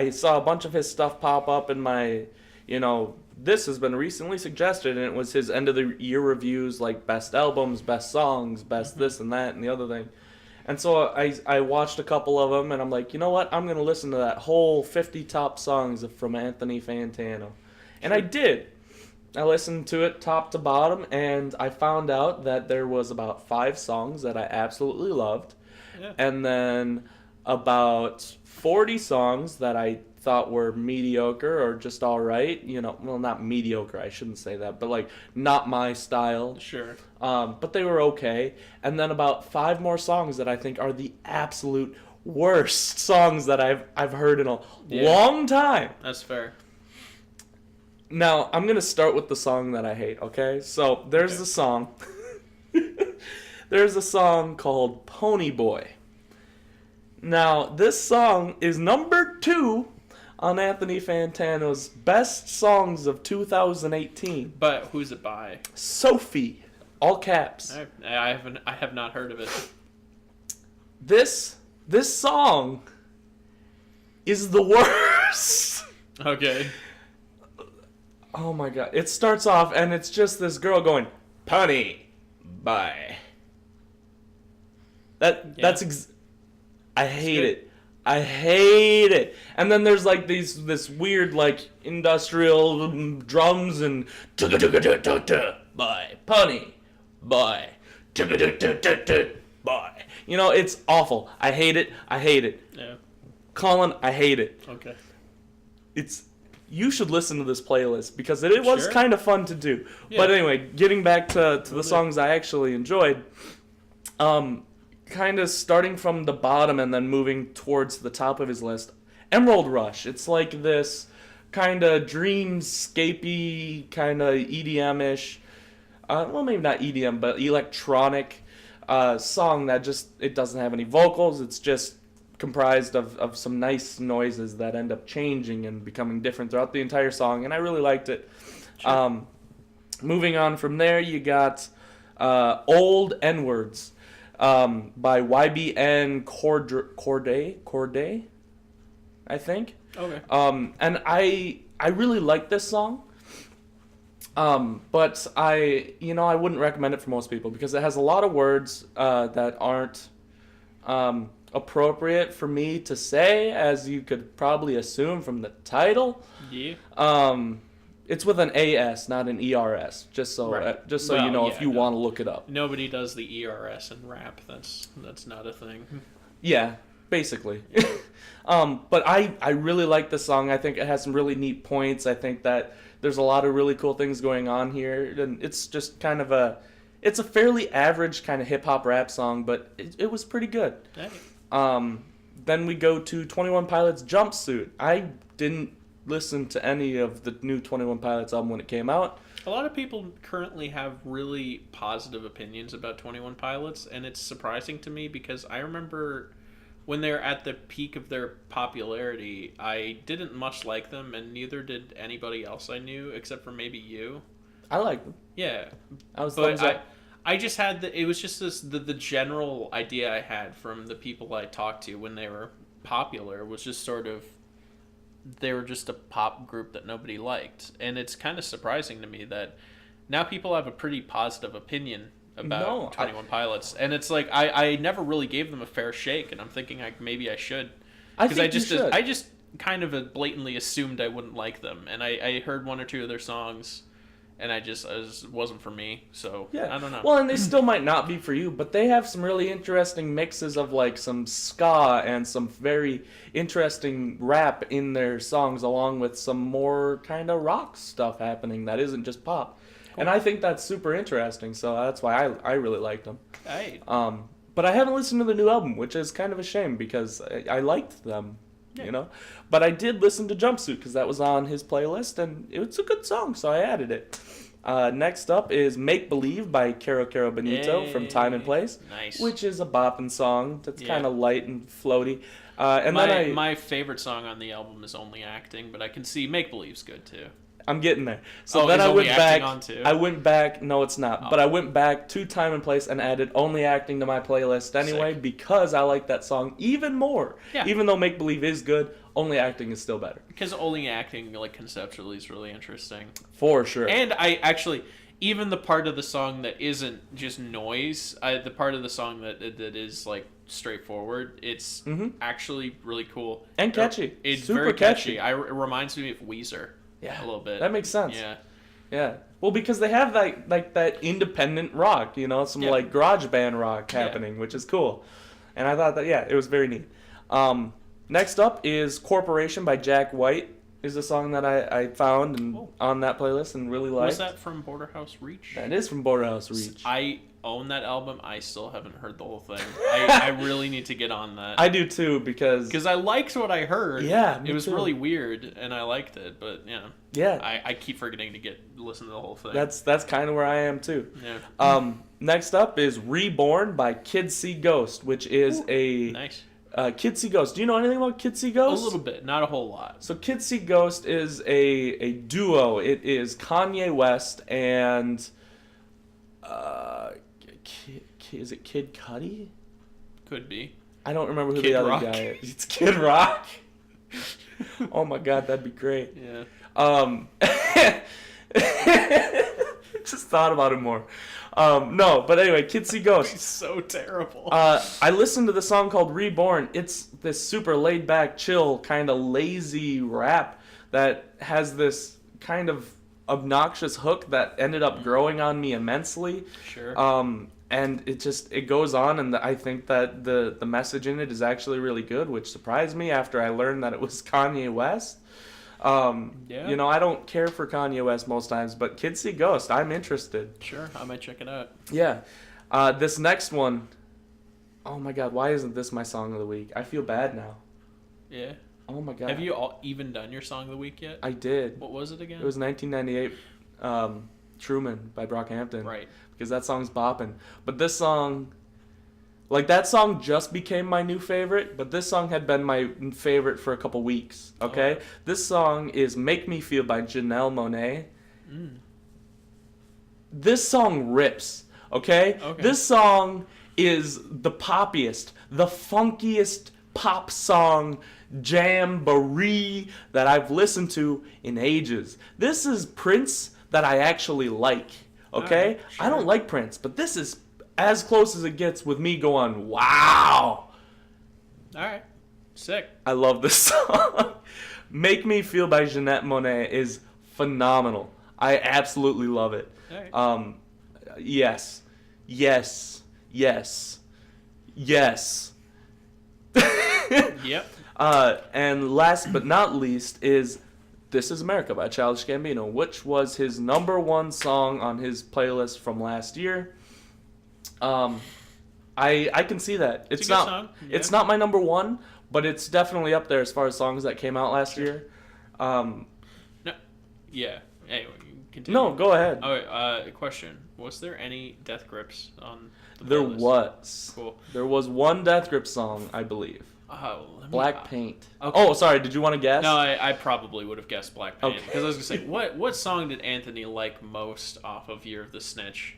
S1: saw a bunch of his stuff pop up in my, this has been recently suggested, and it was his end of the year reviews, like best albums, best songs, best this and that and the other thing. And so I watched a couple of them, and I'm like, you know what? I'm going to listen to that whole 50 top songs from Anthony Fantano. And I did. I listened to it top to bottom, and I found out that there was about 5 songs that I absolutely loved.
S2: Yeah.
S1: And then about 40 songs that I thought were mediocre or just all right. Well, not mediocre, I shouldn't say that, but like not my style.
S2: Sure.
S1: But they were okay. And then about 5 more songs that I think are the absolute worst songs that I've heard in a long time.
S2: That's fair.
S1: Now, I'm going to start with the song that I hate, okay? So, there's the song. There's a song called Pony Boy. Now, this song is number 2 on Anthony Fantano's Best Songs of 2018.
S2: But who's it by?
S1: Sophie, all caps.
S2: I have not heard of it.
S1: This song is the worst.
S2: Okay.
S1: Oh my god. It starts off and it's just this girl going, "Punny, bye." I hate it. I hate it. And then there's like this weird like industrial drums and bye, punny, bye, bye. You know, it's awful. I hate it. I hate it.
S2: Yeah.
S1: Colin, I hate it.
S2: Okay.
S1: You should listen to this playlist because it was
S2: Sure.
S1: kind of fun to do.
S2: Yeah.
S1: But anyway, getting back to the songs I actually enjoyed, kind of starting from the bottom and then moving towards the top of his list. Emerald Rush. It's like this kind of dreamscapey, kind of EDM-ish, well, maybe not EDM, but electronic song that it doesn't have any vocals. It's just comprised of some nice noises that end up changing and becoming different throughout the entire song, and I really liked it.
S2: Sure.
S1: Moving on from there, you got Old N-Words by YBN Corday, I think.
S2: Okay.
S1: And I really like this song. But I wouldn't recommend it for most people because it has a lot of words that aren't appropriate for me to say, as you could probably assume from the title.
S2: Yeah.
S1: It's with an AS, not an ERS, just so
S2: Right.
S1: you know if you want to look it up.
S2: Nobody does the ERS in rap. That's not a thing.
S1: Yeah, basically. But I really like this song. I think it has some really neat points. I think that there's a lot of really cool things going on here, and it's just kind of it's a fairly average kind of hip hop rap song, but it was pretty good.
S2: Hey.
S1: Then we go to 21 Pilots' Jumpsuit. I didn't listen to any of the new 21 Pilots album when it came out.
S2: A lot of people currently have really positive opinions about 21 Pilots, and it's surprising to me because I remember when they were at the peak of their popularity, I didn't much like them, and neither did anybody else I knew, except for maybe you.
S1: I like them.
S2: Yeah.
S1: I was
S2: But
S1: thumbs up.
S2: I just had it was just the general idea I had from the people I talked to when they were popular was just sort of they were just a pop group that nobody liked. And it's kind of surprising to me that now people have a pretty positive opinion about 21 Pilots. And it's like I never really gave them a fair shake, and I'm thinking maybe I should. Because I just kind of blatantly assumed I wouldn't like them. And I heard one or two of their songs, and it wasn't for me. So
S1: Yeah.
S2: I don't know.
S1: Well, and they still might not be for you, but they have some really interesting mixes of like some ska and some very interesting rap in their songs, along with some more kind of rock stuff happening that isn't just pop. Cool. And I think that's super interesting, so that's why I really liked them.
S2: Hey.
S1: But I haven't listened to the new album, which is kind of a shame because I liked them, you know. But I did listen to Jumpsuit because that was on his playlist, and it's a good song, so I added it. Next up is Make Believe by Caro Caro Bonito from Time and Place,
S2: nice.
S1: Which is a bopping song that's kind of light and floaty.
S2: My favorite song on the album is Only Acting, but I can see Make Believe's good too.
S1: I'm getting there. So then I went back. No, it's not. But I went back to Time and Place and added Only Acting to my playlist anyway. Sick. Because I like that song even more. Yeah. Even though Make Believe is good, Only Acting is still better.
S2: Because Only Acting, like, conceptually is really interesting.
S1: For sure.
S2: And I actually, even the part of the song that isn't just noise, the part of the song that is like straightforward, it's actually really cool
S1: and catchy.
S2: It's
S1: super
S2: very catchy. It reminds me of Weezer.
S1: Yeah,
S2: a little bit.
S1: That makes sense.
S2: Yeah.
S1: Well, because they have that independent rock, you know, some like garage band rock happening, which is cool. And I thought that it was very neat. Next up is Corporation by Jack White. Is a song that I found and on that playlist and really liked.
S2: Was that from Border House Reach?
S1: That is from Border House Reach.
S2: I own that album. I still haven't heard the whole thing. I really need to get on that.
S1: I do too because
S2: I liked what I heard.
S1: Yeah,
S2: it was really weird and I liked it, but
S1: yeah.
S2: I keep forgetting to listen to the whole thing.
S1: That's kind of where I am too.
S2: Yeah.
S1: Next up is Reborn by Kids See Ghost, which is
S2: nice.
S1: Kids See Ghost. Do you know anything about Kids See
S2: A
S1: Ghost?
S2: little bit, not a whole lot.
S1: So Kids See Ghost is a duo. It is Kanye West and is it Kid Cudi?
S2: Could be.
S1: I don't remember who
S2: Kid
S1: the other
S2: Rock.
S1: guy is. It's Kid Rock. Oh my god, that'd be great.
S2: Yeah.
S1: Just thought about it more. No, but anyway, Kids See Ghost.
S2: He's so terrible.
S1: I listened to the song called Reborn. It's this super laid back, chill, kind of lazy rap that has this kind of obnoxious hook that ended up growing on me immensely.
S2: Sure.
S1: And it goes on, and I think that the message in it is actually really good, which surprised me after I learned that it was Kanye West.
S2: Yeah.
S1: You know, I don't care for Kanye West most times, but Kids See Ghost, I'm interested.
S2: Sure, I might check it out.
S1: Yeah. This next one, oh my god, why isn't this my song of the week? I feel bad now.
S2: Yeah.
S1: Oh my god.
S2: Have you even done your song of the week yet?
S1: I did.
S2: What was it again?
S1: It was 1998, Truman by Brockhampton.
S2: Right.
S1: Because that song's bopping. But this song, like that song just became my new favorite, but this song had been my favorite for a couple weeks, okay?
S2: Oh.
S1: This song is Make Me Feel by Janelle Monáe. This song rips, okay? This song is the poppiest, the funkiest pop song jamboree that I've listened to in ages. This is Prince that I actually like, okay?
S2: Alright, sure.
S1: I don't like Prince, but this is as close as it gets with me going, wow!
S2: Alright. Sick.
S1: I love this song. Make Me Feel by Janelle Monáe is phenomenal. I absolutely love it.
S2: Alright.
S1: Yes. Yes. Yes. Yes.
S2: Yep.
S1: And last but not least is This Is America by Childish Gambino, which was his number one song on his playlist from last year. I can see that.
S2: It's a good song. Yeah.
S1: It's not my number one, but it's definitely up there as far as songs that came out last year.
S2: No. Yeah. Anyway, you continue.
S1: No, go ahead.
S2: Oh, question. Was there any Death Grips on the
S1: There
S2: playlist?
S1: was.
S2: Cool.
S1: There was one Death Grip song, I believe.
S2: Oh, let me,
S1: Black Paint.
S2: Okay.
S1: Oh, sorry. Did you want to guess?
S2: No, I probably would have guessed Black Paint.
S1: Okay.
S2: Because I was going to say, what song did Anthony like most off of Year of the Snitch?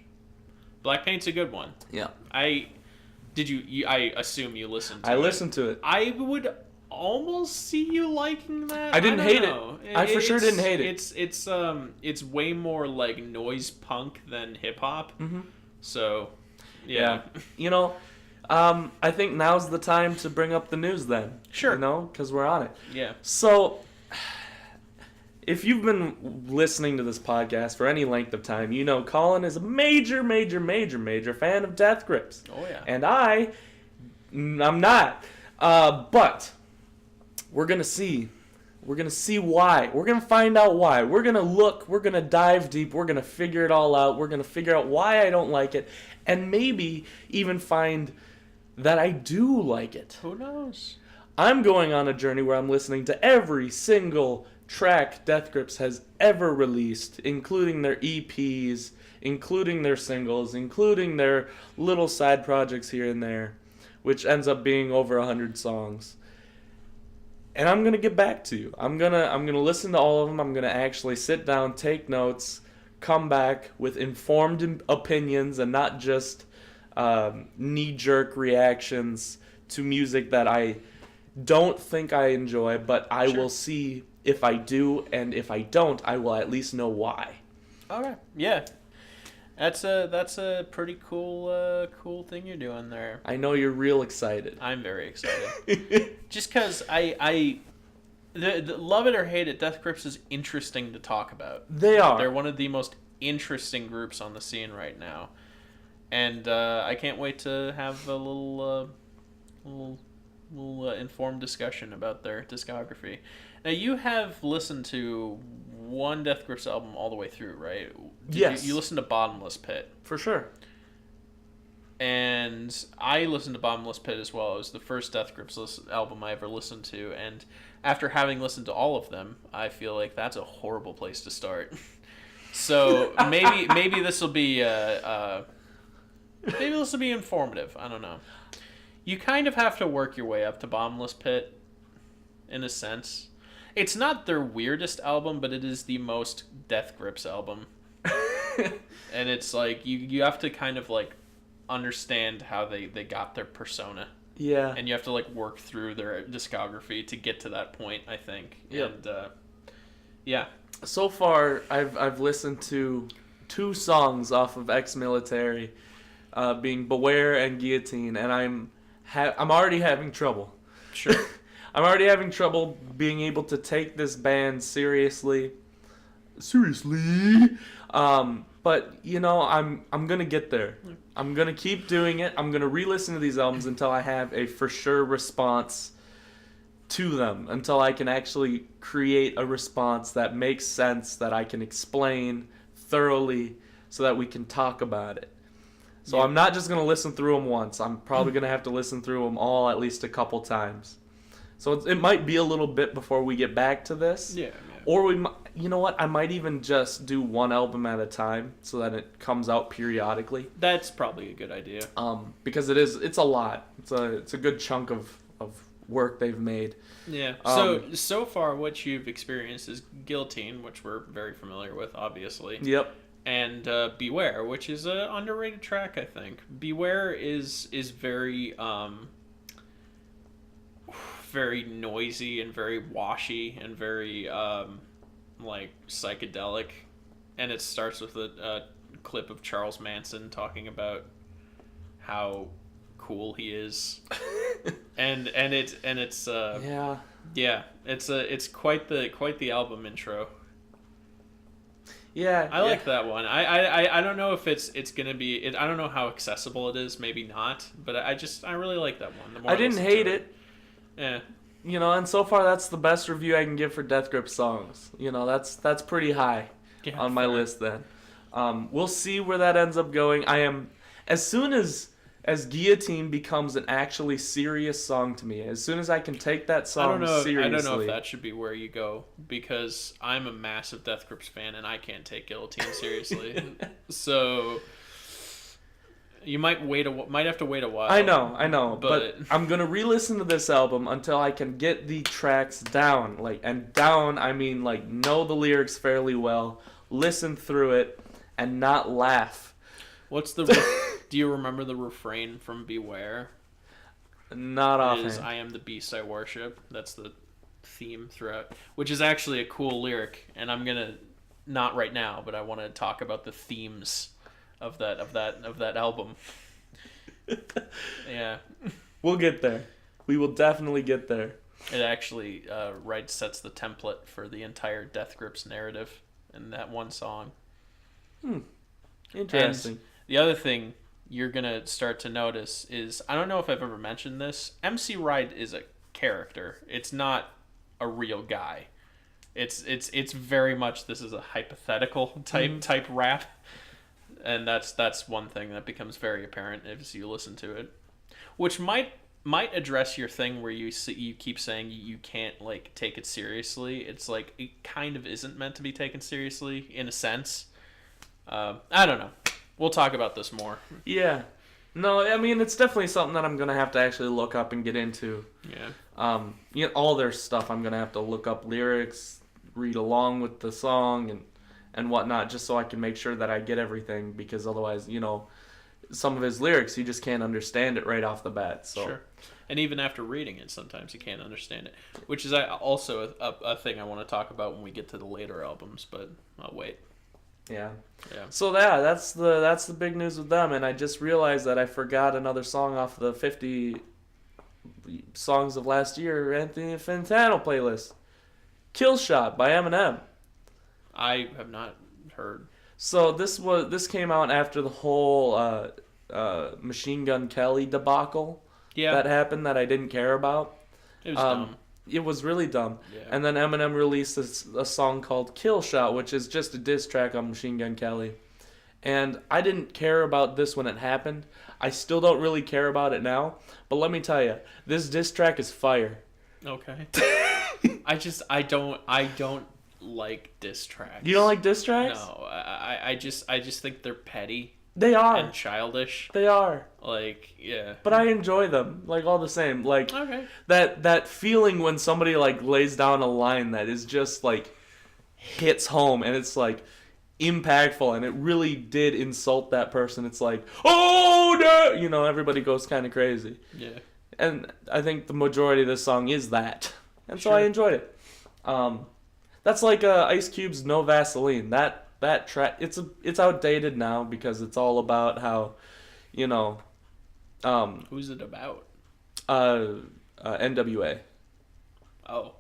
S2: Black Paint's a good one.
S1: Yeah.
S2: I assume you listened to it.
S1: I listened to it.
S2: I would almost see you liking that.
S1: I didn't
S2: don't
S1: hate
S2: know.
S1: it. I for sure didn't hate it.
S2: It's way more like noise punk than hip hop.
S1: Mm-hmm.
S2: So, yeah.
S1: You know, I think now's the time to bring up the news then.
S2: Sure.
S1: You know, because we're on it.
S2: Yeah.
S1: So, if you've been listening to this podcast for any length of time, you know Colin is a major fan of Death Grips.
S2: Oh, yeah.
S1: And I'm not. But we're going to see. We're going to see why. We're going to find out why. We're going to look. We're going to dive deep. We're going to figure it all out. We're going to figure out why I don't like it. And maybe even find that I do like it.
S2: Who knows?
S1: I'm going on a journey where I'm listening to every single track Death Grips has ever released, including their EPs, including their singles, including their little side projects here and there, which ends up being over 100 songs. And I'm gonna get back to you. I'm gonna listen to all of them. I'm gonna actually sit down, take notes, come back with informed opinions, and not just knee-jerk reactions to music that I don't think I enjoy, but I will see if I do, and if I don't, I will at least know why.
S2: Okay. Yeah. That's a pretty cool thing you're doing there.
S1: I know you're real excited.
S2: I'm very excited. Just because the love it or hate it, Death Grips is interesting to talk about.
S1: They are.
S2: They're one of the most interesting groups on the scene right now, and I can't wait to have a little informed discussion about their discography. Now, you have listened to one Death Grips album all the way through, right?
S1: Yes.
S2: You listened to Bottomless Pit.
S1: For sure.
S2: And I listened to Bottomless Pit as well. It was the first Death Grips album I ever listened to. And after having listened to all of them, I feel like that's a horrible place to start. So maybe this will be informative. I don't know. You kind of have to work your way up to Bottomless Pit, in a sense. It's not their weirdest album, but it is the most Death Grips album. And it's like, you have to kind of, like, understand how they got their persona.
S1: Yeah.
S2: And you have to, like, work through their discography to get to that point, I think.
S1: Yep.
S2: And, yeah.
S1: So far, I've listened to 2 songs off of Ex-Military, being Beware and Guillotine, and I'm already having trouble.
S2: Sure.
S1: I'm already having trouble being able to take this band seriously. But you know, I'm gonna get there. I'm gonna keep doing it. I'm gonna re-listen to these albums until I have a for sure response to them, until I can actually create a response that makes sense, that I can explain thoroughly, so that we can talk about it. So I'm not just gonna listen through them once. I'm probably gonna have to listen through them all at least a couple times. So it might be a little bit before we get back to this.
S2: Yeah.
S1: Or you know what? I might even just do one album at a time so that it comes out periodically.
S2: That's probably a good idea.
S1: Because it's a lot. It's a good chunk of work they've made.
S2: Yeah. So far, what you've experienced is Guillotine, which we're very familiar with, obviously.
S1: Yep.
S2: And Beware, which is an underrated track, I think. Beware is very very noisy and very washy and very like psychedelic, and it starts with a clip of Charles Manson talking about how cool he is, and it's it's quite the album intro.
S1: Yeah,
S2: I like that one. I don't know if it's gonna be. I don't know how accessible it is. Maybe not. But I really like that one. The more
S1: I didn't hate it.
S2: Yeah.
S1: You know, and so far that's the best review I can give for Death Grip songs. You know, that's pretty high on my list then. We'll see where that ends up going. I am, as soon as Guillotine becomes an actually serious song to me, as soon as I can take that song seriously.
S2: I don't know if that should be where you go, because I'm a massive Death Grips fan and I can't take Guillotine seriously. So you might have to wait a while.
S1: I know, but I'm gonna re-listen to this album until I can get the tracks down. I mean know the lyrics fairly well, listen through it, and not laugh.
S2: What's the? Do you remember the refrain from Beware?
S1: Not offhand.
S2: It is, "I am the beast I worship." That's the theme throughout, which is actually a cool lyric, and I'm gonna not right now, but I want to talk about the themes of that album. Yeah,
S1: we'll get there. We will definitely get there.
S2: It actually sets the template for the entire Death Grips narrative in that one song.
S1: Interesting.
S2: And the other thing you're gonna start to notice is, I don't know if I've ever mentioned this, MC Ride is a character. It's not a real guy. It's very much, this is a hypothetical type rap. And that's one thing that becomes very apparent as you listen to it, which might address your thing where you keep saying you can't take it seriously. It's it kind of isn't meant to be taken seriously in a sense. I don't know. We'll talk about this more.
S1: Yeah. No, I mean, it's definitely something that I'm gonna have to actually look up and get into.
S2: Yeah.
S1: All their stuff I'm gonna have to look up lyrics, read along with the song, and whatnot, just so I can make sure that I get everything, because otherwise, some of his lyrics, you just can't understand it right off the bat. So.
S2: Sure. And even after reading it, sometimes you can't understand it, which is also a thing I want to talk about when we get to the later albums, but I'll wait.
S1: Yeah.
S2: Yeah.
S1: So that's the big news with them, and I just realized that I forgot another song off the 50 songs of last year Anthony Fantano playlist. Kill Shot by Eminem.
S2: I have not heard.
S1: So this came out after the whole Machine Gun Kelly debacle that happened that I didn't care about.
S2: It was dumb.
S1: It was really dumb.
S2: Yeah.
S1: And then Eminem released a song called Kill Shot, which is just a diss track on Machine Gun Kelly. And I didn't care about this when it happened. I still don't really care about it now. But let me tell you, this diss track is fire.
S2: Okay. I don't like diss tracks.
S1: You don't like diss tracks?
S2: No, I just think they're petty.
S1: They are.
S2: and childish.
S1: They are.
S2: Like, yeah.
S1: But I enjoy them, like, all the same. Like,
S2: Okay.
S1: that feeling when somebody, like, lays down a line that is just, like, hits home, and it's, like, impactful, and it really did insult that person. It's like, oh, no! You know, everybody goes kind of crazy.
S2: Yeah.
S1: And I think the majority of this song is that. And so
S2: Sure.
S1: I enjoyed it. That's like Ice Cube's No Vaseline. That track, it's outdated now because it's all about how, you know,
S2: Who's it about?
S1: NWA.
S2: Oh.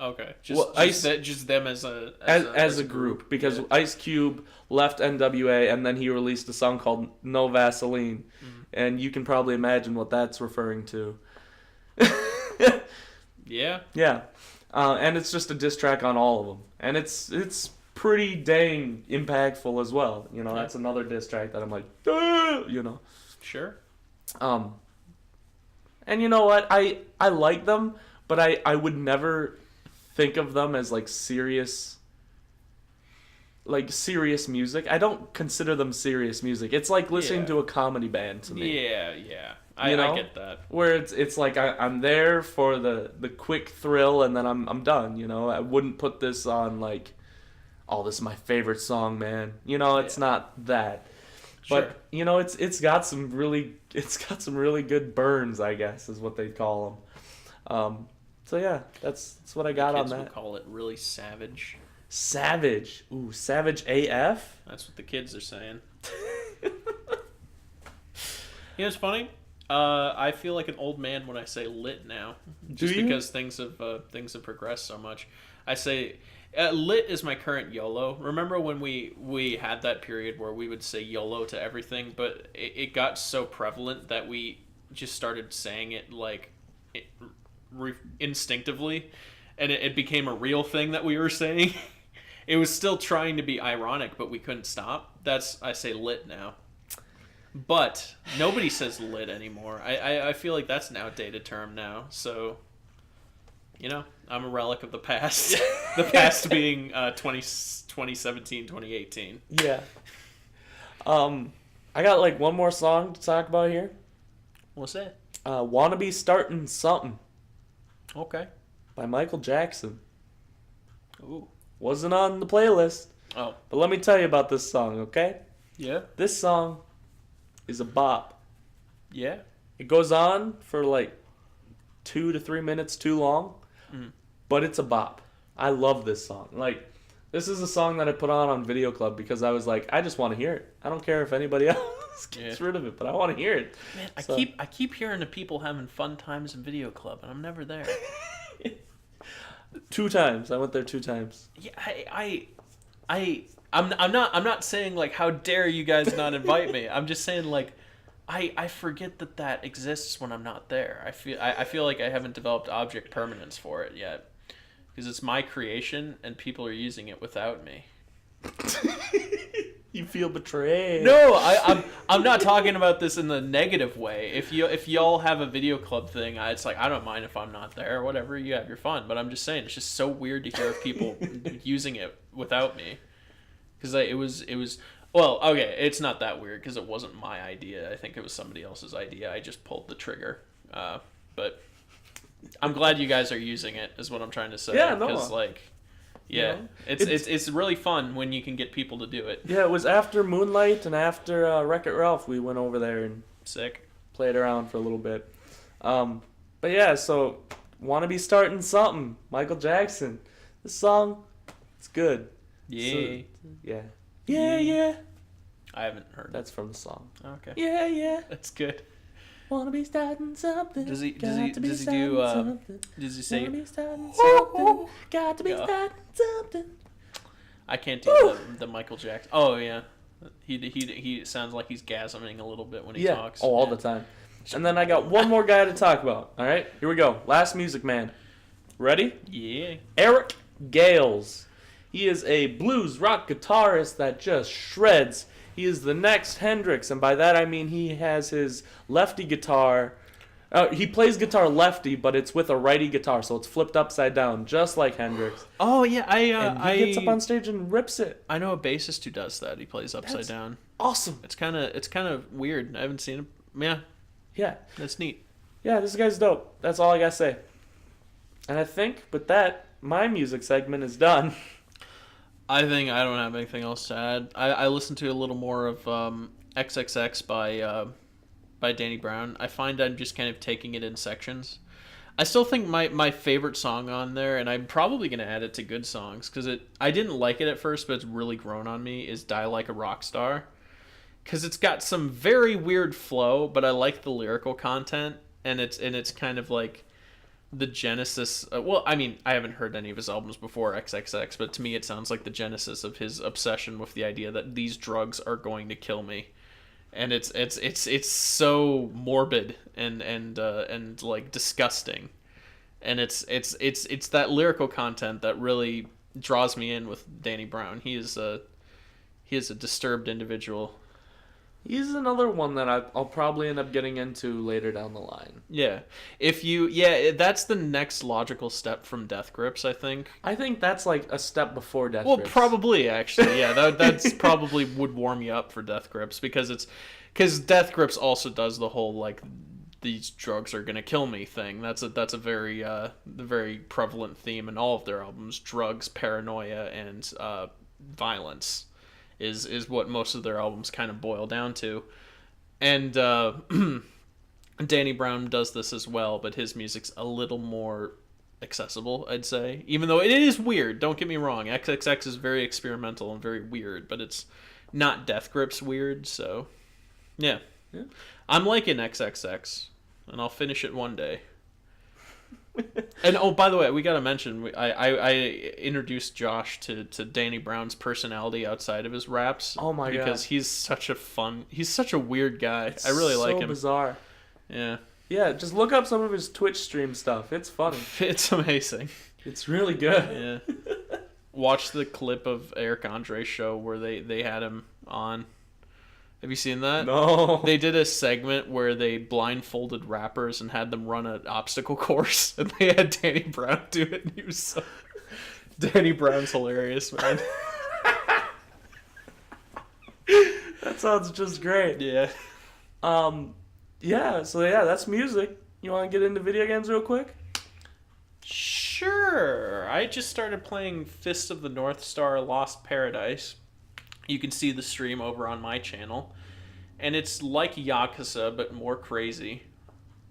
S2: Okay.
S1: Well,
S2: Just them as
S1: as a group, because
S2: Yeah.
S1: Ice Cube left NWA and then he released a song called No Vaseline, and you can probably imagine what that's referring to.
S2: Yeah.
S1: Yeah, and it's just a diss track on all of them, and it's pretty dang impactful as well. You know,
S2: Yeah.
S1: that's another diss track that I'm like, "Ah," you know.
S2: Sure.
S1: And you know what? I like them, but I would never think of them as like serious music. I don't consider them serious music. It's like listening
S2: Yeah.
S1: to a comedy band to me.
S2: Yeah.
S1: You know?
S2: I get that.
S1: Where it's like I'm there for the quick thrill and then I'm done, you know. I wouldn't put this on like, oh, this is my favorite song, man. You know, it's
S2: Yeah.
S1: not that.
S2: Sure.
S1: But you know, it's got some really good burns, I guess, is what they call them. So yeah, that's what I got on
S2: Kids would
S1: that.
S2: call it really savage.
S1: Savage, ooh, Savage AF.
S2: That's what the kids are saying. You know what's funny? I feel like an old man when I say lit now, just
S1: you?
S2: because things have progressed so much. I say lit is my current YOLO. Remember when we had that period where we would say YOLO to everything, but it got so prevalent that we just started saying it like instinctively, and it became a real thing that we were saying. It was still trying to be ironic, but we couldn't stop. I say lit now. But nobody says lit anymore. I feel like that's an outdated term now. So, you know, I'm a relic of the past. The past being 2017, 2018.
S1: Yeah. I got like one more song to talk about here.
S2: What's that?
S1: Wanna Be Starting Something
S2: Okay.
S1: by Michael Jackson.
S2: Ooh.
S1: Wasn't on the playlist,
S2: Oh.
S1: but let me tell you about this song, okay?
S2: Yeah.
S1: This song is a bop.
S2: Yeah.
S1: It goes on for like 2 to 3 minutes too long, but it's a bop. I love this song. Like, this is a song that I put on Video Club because I was like, I just want to hear it. I don't care if anybody else gets rid of it, but I want to hear it.
S2: Man,
S1: So-
S2: I keep hearing of people having fun times in Video Club, and I'm never there.
S1: 2 times. I went there 2 times.
S2: Yeah, I'm not saying like how dare you guys not invite me. I'm just saying like I forget that exists when I'm not there. I feel like I haven't developed object permanence for it yet because it's my creation and people are using it without me.
S1: You feel betrayed.
S2: No, I'm not talking about this in the negative way. If y'all have a Video Club thing, it's like I don't mind if I'm not there or whatever. You have your fun, but I'm just saying it's just so weird to hear of people using it without me. Because it was well, okay, it's not that weird because it wasn't my idea. I think it was somebody else's idea. I just pulled the trigger. But I'm glad you guys are using it. Is what I'm trying to say.
S1: Yeah, no.
S2: Because like. Yeah,
S1: You know,
S2: it's really fun when you can get people to do it.
S1: Yeah, it was after Moonlight and after Wreck-It Ralph. We went over there and
S2: Sick.
S1: played around for a little bit. But yeah, so Wanna Be Starting Something, Michael Jackson. This song, it's good.
S2: Yeah.
S1: So, yeah. Yeah.
S2: I haven't heard.
S1: That's from the song.
S2: Okay.
S1: Yeah.
S2: That's good.
S1: Wanna be starting something.
S2: Does he
S1: got to be
S2: do
S1: starting something.
S2: does he say
S1: Wanna be starting something. Got to be
S2: Yeah.
S1: starting something.
S2: I can't do the Michael Jackson. Oh yeah. He sounds like he's gasming a little bit when he
S1: Yeah.
S2: talks.
S1: Oh, all
S2: Yeah.
S1: the time. And then I got one more guy to talk about. All right, here we go. Last Music Man. Ready?
S2: Yeah.
S1: Eric Gales. He is a blues rock guitarist that just shreds. He is the next Hendrix, and by that I mean he has his lefty guitar He plays guitar lefty, but it's with a righty guitar, so it's flipped upside down, just like Hendrix.
S2: Oh yeah,
S1: And he gets up on stage and rips it.
S2: I know a bassist who does that. He plays upside down.
S1: Awesome.
S2: It's kind of weird. I haven't seen him. Yeah,
S1: Yeah.
S2: that's neat.
S1: Yeah, this guy's dope. That's all I gotta say. And I think with that, my music segment is done.
S2: I think I don't have anything else to add. I listened to a little more of XXX by Danny Brown. I find I'm just kind of taking it in sections. I still think my favorite song on there, and I'm probably going to add it to good songs, because I didn't like it at first, but it's really grown on me, is Die Like a Rock Star. Because it's got some very weird flow, but I like the lyrical content, and it's kind of like the genesis. Well, I mean, I haven't heard any of his albums before XXX, but to me it sounds like the genesis of his obsession with the idea that these drugs are going to kill me. And it's so morbid and like disgusting, and it's that lyrical content that really draws me in with Danny Brown. He is a disturbed individual.
S1: He's another one that I'll probably end up getting into later down the line.
S2: Yeah, that's the next logical step from Death Grips, I think.
S1: I think that's like a step before Death
S2: Well,
S1: Grips.
S2: probably actually, yeah. That's probably would warm you up for Death Grips, because Death Grips also does the whole like these drugs are gonna kill me thing. That's a very prevalent theme in all of their albums. Drugs, paranoia, and violence is what most of their albums kind of boil down to. And Danny Brown does this as well, but his music's a little more accessible, I'd say. Even though it is weird, don't get me wrong. XXX is very experimental and very weird, but it's not Death Grips weird, so yeah. I'm liking XXX, and I'll finish it one day. And oh, by the way, we gotta mention, I introduced Josh to Danny Brown's personality outside of his raps.
S1: Oh my god!
S2: Because he's such a weird guy. I really like him.
S1: So bizarre.
S2: Yeah.
S1: Yeah, just look up some of his Twitch stream stuff. It's funny.
S2: It's amazing.
S1: It's really good.
S2: Yeah. Watch the clip of Eric Andre's show where they had him on. Have you seen that?
S1: No.
S2: They did a segment where they blindfolded rappers and had them run an obstacle course, and they had Danny Brown do it, and he was so... Danny Brown's hilarious, man.
S1: That sounds just great.
S2: Yeah.
S1: Yeah, so yeah, that's music. You want to get into video games real quick?
S2: Sure. I just started playing Fist of the North Star Lost Paradise. You can see the stream over on my channel. And it's like Yakuza, but more crazy.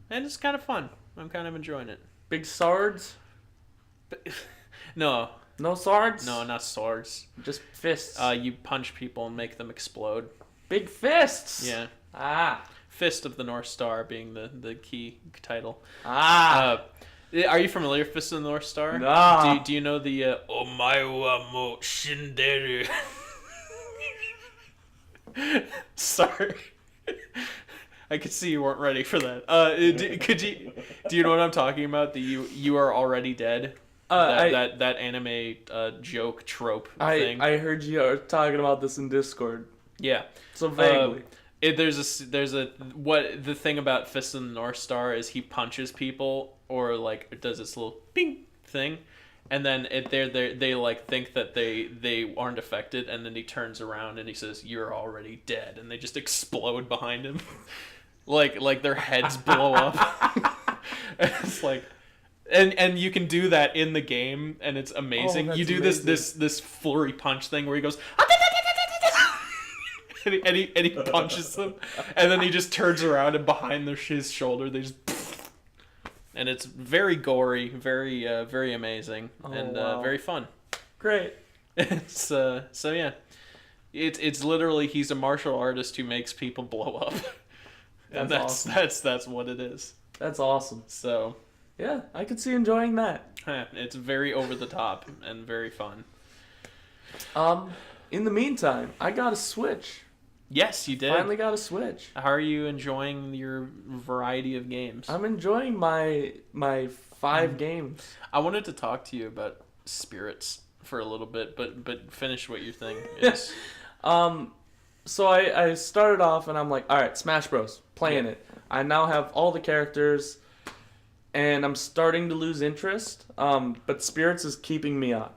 S2: And it's kind of fun. I'm kind of enjoying it.
S1: Big swords?
S2: No.
S1: No swords?
S2: No, not swords.
S1: Just fists.
S2: You punch people and make them explode.
S1: Big fists?
S2: Yeah.
S1: Ah.
S2: Fist of the North Star being the key title.
S1: Ah.
S2: Are you familiar with Fist of the North Star?
S1: No.
S2: Do you know the Omae wa mo shinderu? Sorry. I could see you weren't ready for that. Do you know what I'm talking about? The you are already dead. That anime joke trope thing.
S1: I heard you talking about this in Discord.
S2: Yeah.
S1: So vaguely.
S2: What the thing about Fist of the North Star is he punches people, or like does this little ping thing, and then they like think that they aren't affected, and then he turns around and he says, "You're already dead," and they just explode behind him, like their heads blow up. And it's like, and you can do that in the game, and it's amazing. You do
S1: amazing.
S2: this flurry punch thing where he goes. And he punches them, and then he just turns around, and behind his shoulder they just, and it's very gory, very very amazing, and
S1: wow.
S2: very fun.
S1: Great.
S2: It's so yeah, it's literally he's a martial artist who makes people blow up, and that's what it is.
S1: That's awesome.
S2: So
S1: yeah, I could see enjoying that.
S2: It's very over the top and very fun.
S1: In the meantime, I got a Switch.
S2: Yes, you did.
S1: Finally got a Switch.
S2: How are you enjoying your variety of games?
S1: I'm enjoying my 5 games.
S2: I wanted to talk to you about Spirits for a little bit, but finish what your thing is.
S1: So I started off and I'm like, all right, Smash Bros. Playing
S2: Yeah.
S1: it. I now have all the characters, and I'm starting to lose interest. But Spirits is keeping me on,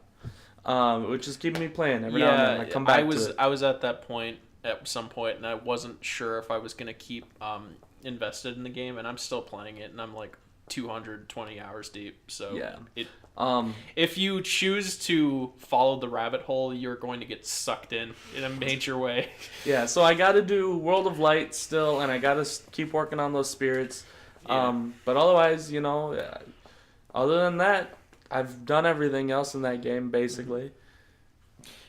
S1: which is keeping me playing every now and then. I come back to it.
S2: I was at that point at some point, and I wasn't sure if I was gonna keep invested in the game, and I'm still playing it, and I'm like 220 hours deep. So
S1: Yeah.
S2: it
S1: Um,
S2: if you choose to follow the rabbit hole, you're going to get sucked in a major way.
S1: yeah. So I got to do World of Light still, and I got to keep working on those spirits.
S2: Yeah.
S1: But otherwise, other than that, I've done everything else in that game basically.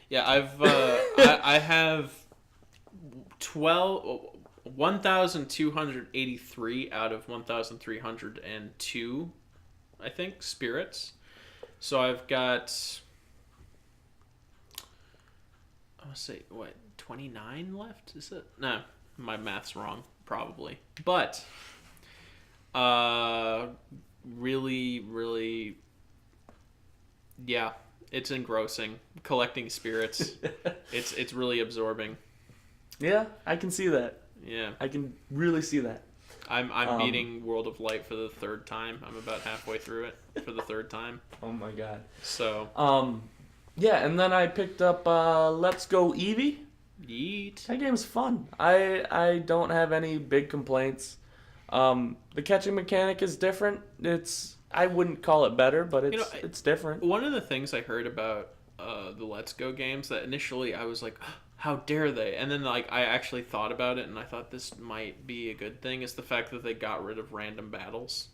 S2: Yeah, I have 1,283 out of 1,302, I think, spirits. So I've got, I'll say, what, 29 left? Is it? No, my math's wrong, probably. But, really, really, yeah, it's engrossing. Collecting spirits, it's really absorbing.
S1: Yeah, I can see that.
S2: Yeah,
S1: I can really see that.
S2: I'm beating World of Light for the third time. I'm about halfway through it for the third time.
S1: Oh my god.
S2: So,
S1: Yeah, and then I picked up Let's Go Eevee.
S2: yeet.
S1: That game's fun. I don't have any big complaints. The catching mechanic is different. I wouldn't call it better, but it's different.
S2: One of the things I heard about the Let's Go games that initially I was like, how dare they? And then like I actually thought about it and I thought this might be a good thing is the fact that they got rid of random battles.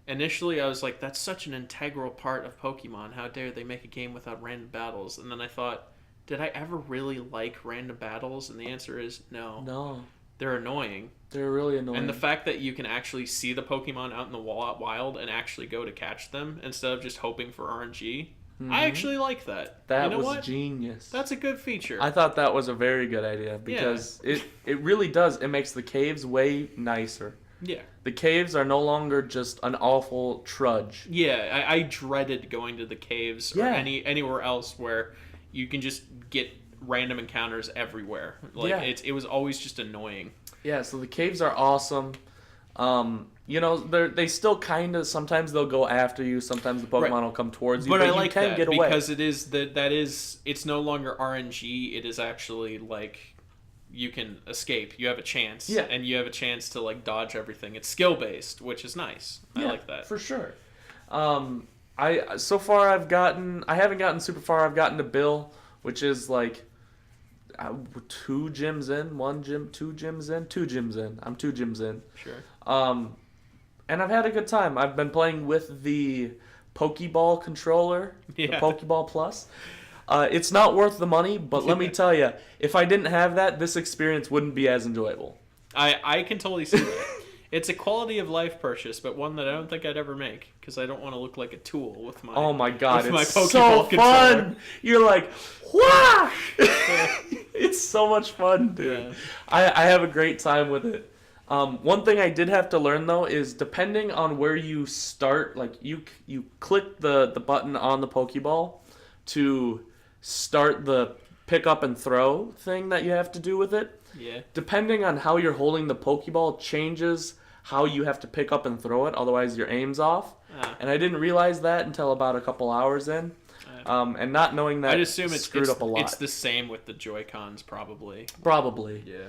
S2: Initially I was like, that's such an integral part of Pokemon. How dare they make a game without random battles? And then I thought, did I ever really like random battles? And the answer is no.
S1: No,
S2: They're annoying.
S1: they're really annoying.
S2: And the fact that you can actually see the Pokemon out in the wild and actually go to catch them instead of just hoping for RNG, I actually like that.
S1: That
S2: you know
S1: was
S2: what?
S1: genius.
S2: That's a good feature.
S1: I thought that was a very good idea because it really does. It makes the caves way nicer.
S2: Yeah.
S1: The caves are no longer just an awful trudge.
S2: Yeah, I dreaded going to the caves or
S1: Yeah.
S2: anywhere else where you can just get random encounters everywhere. Like
S1: Yeah.
S2: it was always just annoying.
S1: Yeah, so the caves are awesome. They still kind of sometimes they'll go after you. Sometimes the Pokemon
S2: Right.
S1: will come towards you,
S2: But I
S1: you
S2: like
S1: can
S2: that
S1: get away.
S2: because it is it's no longer RNG. It is actually like you can escape. You have a chance,
S1: Yeah.
S2: and you have a chance to like dodge everything. It's skill based, which is nice. I like that.
S1: for sure. I haven't gotten super far. I've gotten to Bill, which is like 2 gyms in, 1 gym, 2 gyms in, 2 gyms in. I'm 2 gyms in.
S2: Sure.
S1: And I've had a good time. I've been playing with the Pokeball controller, the
S2: Yeah.
S1: Pokeball Plus. It's not worth the money, but let me tell you, if I didn't have that, this experience wouldn't be as enjoyable.
S2: I can totally see that. It's a quality of life purchase, but one that I don't think I'd ever make because I don't want to look like a tool with my.
S1: Oh my god,
S2: with my
S1: it's so
S2: Pokeball
S1: fun!
S2: controller.
S1: You're like, wah! It's so much fun, dude.
S2: Yeah.
S1: I have a great time with it. One thing I did have to learn though is depending on where you start, like you click the button on the Pokeball to start the pick up and throw thing that you have to do with it.
S2: Yeah.
S1: Depending on how you're holding the Pokeball changes how you have to pick up and throw it, otherwise your aim's off.
S2: Ah.
S1: And I didn't realize that until about a couple hours in. And not knowing that
S2: I'd assume it's
S1: screwed up a lot.
S2: It's the same with the Joy-Cons, probably.
S1: Probably.
S2: Yeah.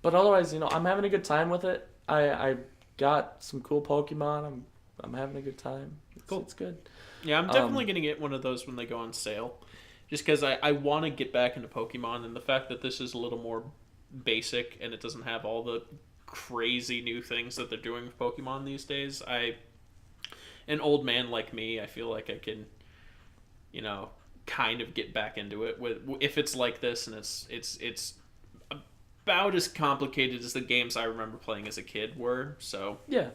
S1: But otherwise, I'm having a good time with it. I got some cool Pokemon. I'm having a good time.
S2: Cool.
S1: It's good.
S2: Yeah, I'm definitely gonna get one of those when they go on sale, just because I want to get back into Pokemon, and the fact that this is a little more basic and it doesn't have all the crazy new things that they're doing with Pokemon these days. An old man like me, I feel like I can, kind of get back into it if it's like this, and it's about as complicated as the games I remember playing as a kid were. So
S1: Yeah.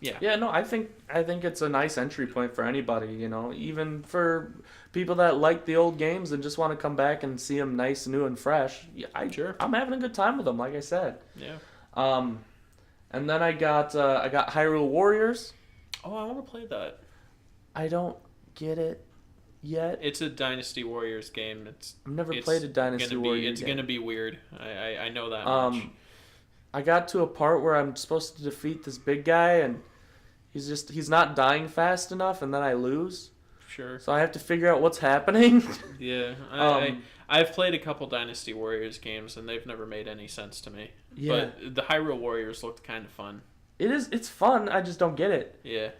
S2: yeah,
S1: Yeah, no, I think it's a nice entry point for anybody, even for people that like the old games and just want to come back and see them nice, new, and fresh. Yeah,
S2: Sure.
S1: I'm having a good time with them, like I said.
S2: yeah.
S1: And then I got Hyrule Warriors.
S2: Oh, I want to play that.
S1: I don't get it. yet.
S2: It's a Dynasty Warriors game.
S1: I've never
S2: It's
S1: played a Dynasty Warriors
S2: It's
S1: game.
S2: gonna be weird. I know that much.
S1: I got to a part where I'm supposed to defeat this big guy, and he's not dying fast enough, and then I lose.
S2: Sure.
S1: So I have to figure out what's happening.
S2: Yeah. I've played a couple Dynasty Warriors games, and they've never made any sense to me.
S1: Yeah.
S2: But the Hyrule Warriors looked kind of fun.
S1: It's fun. I just don't get it.
S2: Yeah.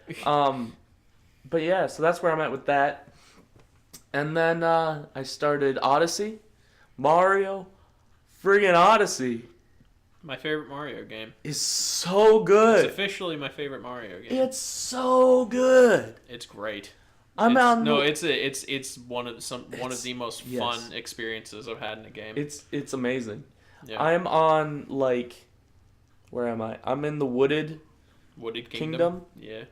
S1: But yeah, so that's where I'm at with that. And then I started Odyssey, Mario, friggin' Odyssey
S2: My favorite Mario game.
S1: is so good.
S2: It's officially my favorite Mario game.
S1: It's so good.
S2: It's great.
S1: I'm
S2: It's-
S1: on.
S2: No, it's one of the most
S1: yes.
S2: fun experiences I've had in a game.
S1: It's amazing.
S2: Yeah.
S1: I'm on where am I? I'm in the wooded
S2: Wooded
S1: Kingdom?
S2: Yeah.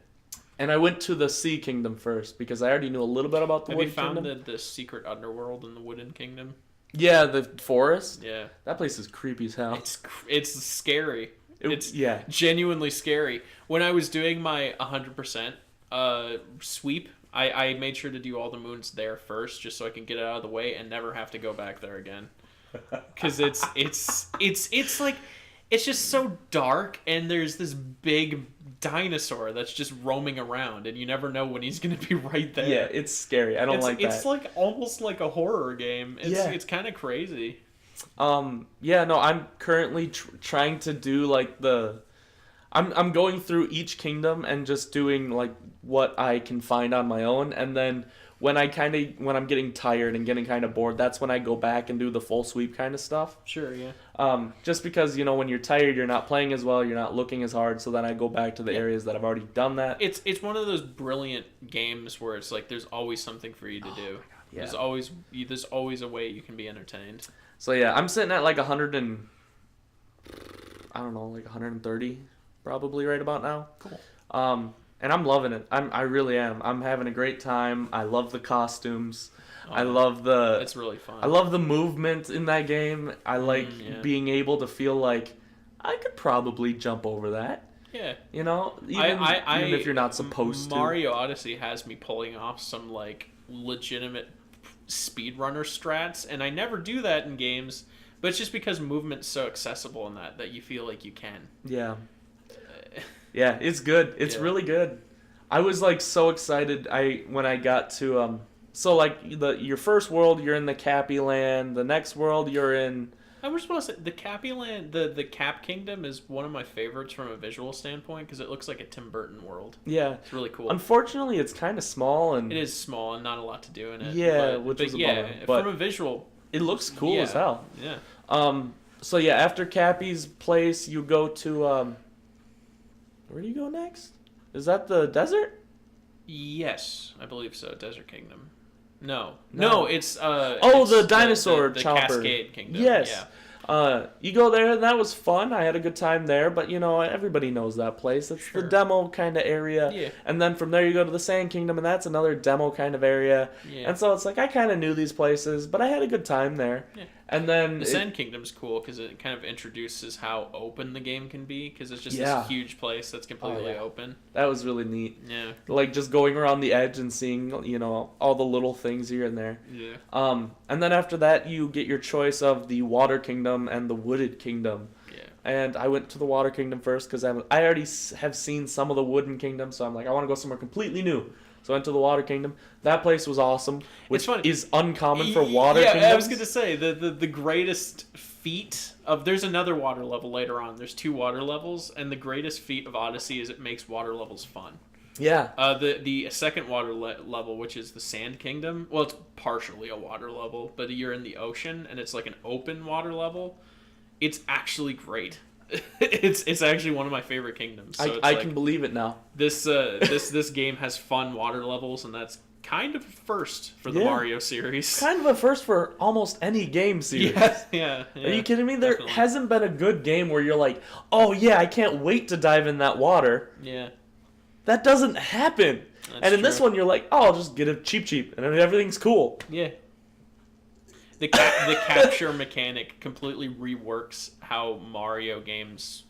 S1: And I went to the Sea Kingdom first because I already knew a little bit about the
S2: Have you
S1: Wooded
S2: found
S1: Kingdom.
S2: the secret underworld in the Wooden Kingdom?
S1: Yeah, the forest.
S2: Yeah.
S1: That place is creepy as hell.
S2: It's scary. It's
S1: yeah.
S2: genuinely scary. When I was doing my 100% sweep, I made sure to do all the moons there first, just so I can get it out of the way and never have to go back there again. Because it's like, it's just so dark, and there's this big dinosaur that's just roaming around, and you never know when he's gonna be right there.
S1: Yeah, it's scary. I don't like that.
S2: It's like almost like a horror game. It's kind of crazy.
S1: Yeah, no, I'm currently trying to do I'm going through each kingdom and just doing like what I can find on my own, and then when I'm getting tired and getting kind of bored, that's when I go back and do the full sweep kind of stuff.
S2: Sure, yeah.
S1: Just because when you're tired, you're not playing as well, you're not looking as hard, so then I go back to the areas that I've already done that.
S2: It's one of those brilliant games where it's like there's always something for you to do.
S1: God, yeah.
S2: There's always a way you can be entertained.
S1: So yeah, I'm sitting at like 130 probably right about now.
S2: Cool.
S1: And I'm loving it. I really am. I'm having a great time. I love the costumes.
S2: Oh,
S1: I love
S2: it's really fun.
S1: I love the movement in that game. I like being able to feel like I could probably jump over that.
S2: Yeah.
S1: Even if you're not supposed to.
S2: Mario Odyssey has me pulling off some like legitimate speedrunner strats, and I never do that in games, but it's just because movement's so accessible in that you feel like you can.
S1: Yeah. Yeah, it's good. It's really good. I was like so excited when I got to so like your first world you're in the Cappy Land, the next world you're in
S2: I was supposed to say the Cappy Land, the Cap Kingdom is one of my favorites from a visual standpoint because it looks like a Tim Burton world.
S1: Yeah.
S2: It's really cool.
S1: Unfortunately, it's kind of small and
S2: it is small and not a lot to do in it.
S1: Yeah, which is a bummer. But
S2: from a visual,
S1: it looks cool as hell.
S2: Yeah.
S1: So yeah, after Cappy's place, you go to where do you go next? Is that the desert?
S2: Yes, I believe so. Desert Kingdom. No, it's
S1: the dinosaur
S2: the
S1: chomper.
S2: Cascade Kingdom.
S1: Yes.
S2: Yeah.
S1: You go there, and that was fun. I had a good time there, but everybody knows that place. It's the demo kind of area.
S2: Yeah.
S1: And then from there you go to the Sand Kingdom, and that's another demo kind of area.
S2: Yeah.
S1: And so it's like I kind of knew these places, but I had a good time there.
S2: Yeah.
S1: And then
S2: The Sand Kingdom's cool because it kind of introduces how open the game can be because it's just this huge place that's completely open.
S1: That was really neat.
S2: Yeah.
S1: Like just going around the edge and seeing, all the little things here and there.
S2: Yeah.
S1: And then after that, you get your choice of the Water Kingdom and the Wooded Kingdom.
S2: Yeah.
S1: And I went to the Water Kingdom first because I already have seen some of the Wooden Kingdom, so I'm like, I want to go somewhere completely new. So I went to the Water Kingdom. That place was awesome, which is uncommon for Water Kingdoms.
S2: Yeah, I was going to say, the greatest feat of... There's another water level later on. There's 2 water levels, and the greatest feat of Odyssey is it makes water levels fun.
S1: Yeah.
S2: The second water level, which is the Sand Kingdom, well, it's partially a water level, but you're in the ocean, and it's like an open water level. It's actually great. It's actually one of my favorite kingdoms. So
S1: I can believe it now.
S2: This game has fun water levels, and that's kind of a first for the Mario series.
S1: Kind of a first for almost any game series.
S2: Yeah.
S1: Are you kidding me? There hasn't been a good game where you're like, oh yeah, I can't wait to dive in that water.
S2: Yeah.
S1: That doesn't happen. And in this one, you're like, oh, I'll just get it cheap, and everything's cool.
S2: Yeah. The capture mechanic completely reworks how Mario games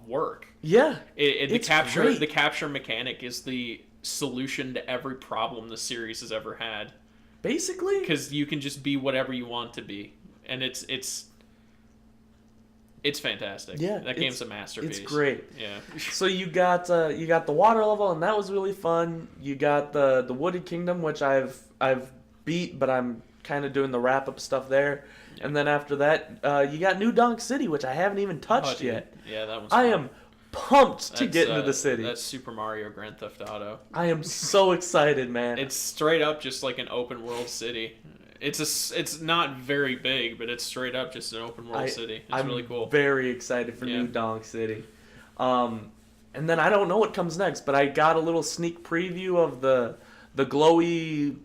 S2: work.
S1: Yeah.
S2: The capture mechanic is the solution to every problem the series has ever had.
S1: Basically,
S2: Because you can just be whatever you want to be, and it's fantastic.
S1: Yeah,
S2: that game's a masterpiece.
S1: It's great.
S2: Yeah.
S1: So you got the water level, and that was really fun. You got the Wooded Kingdom, which I've beat, but I'm kind of doing the wrap up stuff there.
S2: Yeah.
S1: And then after that, you got New Donk City, which I haven't even touched yet.
S2: Yeah, that one's
S1: I
S2: fun.
S1: am pumped to get into the city.
S2: That's Super Mario Grand Theft Auto.
S1: I am so excited, man.
S2: It's straight up just like an open world city. It's not very big, but it's straight up just an open world city. It's really cool.
S1: I'm very excited for New Donk City. And then I don't know what comes next, but I got a little sneak preview of the glowy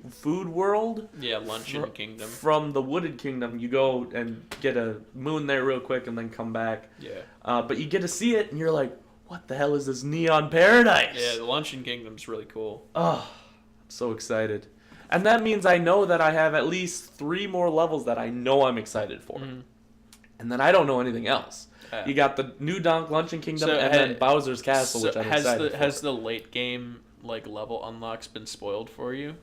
S1: food world.
S2: Yeah, Luncheon Kingdom.
S1: From the Wooded Kingdom, you go and get a moon there real quick and then come back.
S2: Yeah.
S1: But you get to see it and you're like, what the hell is this neon paradise?
S2: Yeah, the Luncheon Kingdom's really cool.
S1: Oh, I'm so excited. And that means I know that I have at least 3 more levels that I know I'm excited for.
S2: Mm-hmm.
S1: And then I don't know anything else. You got the New Donk Luncheon Kingdom and then Bowser's Castle, which I'm excited for.
S2: Has the late game level unlocks been spoiled for you?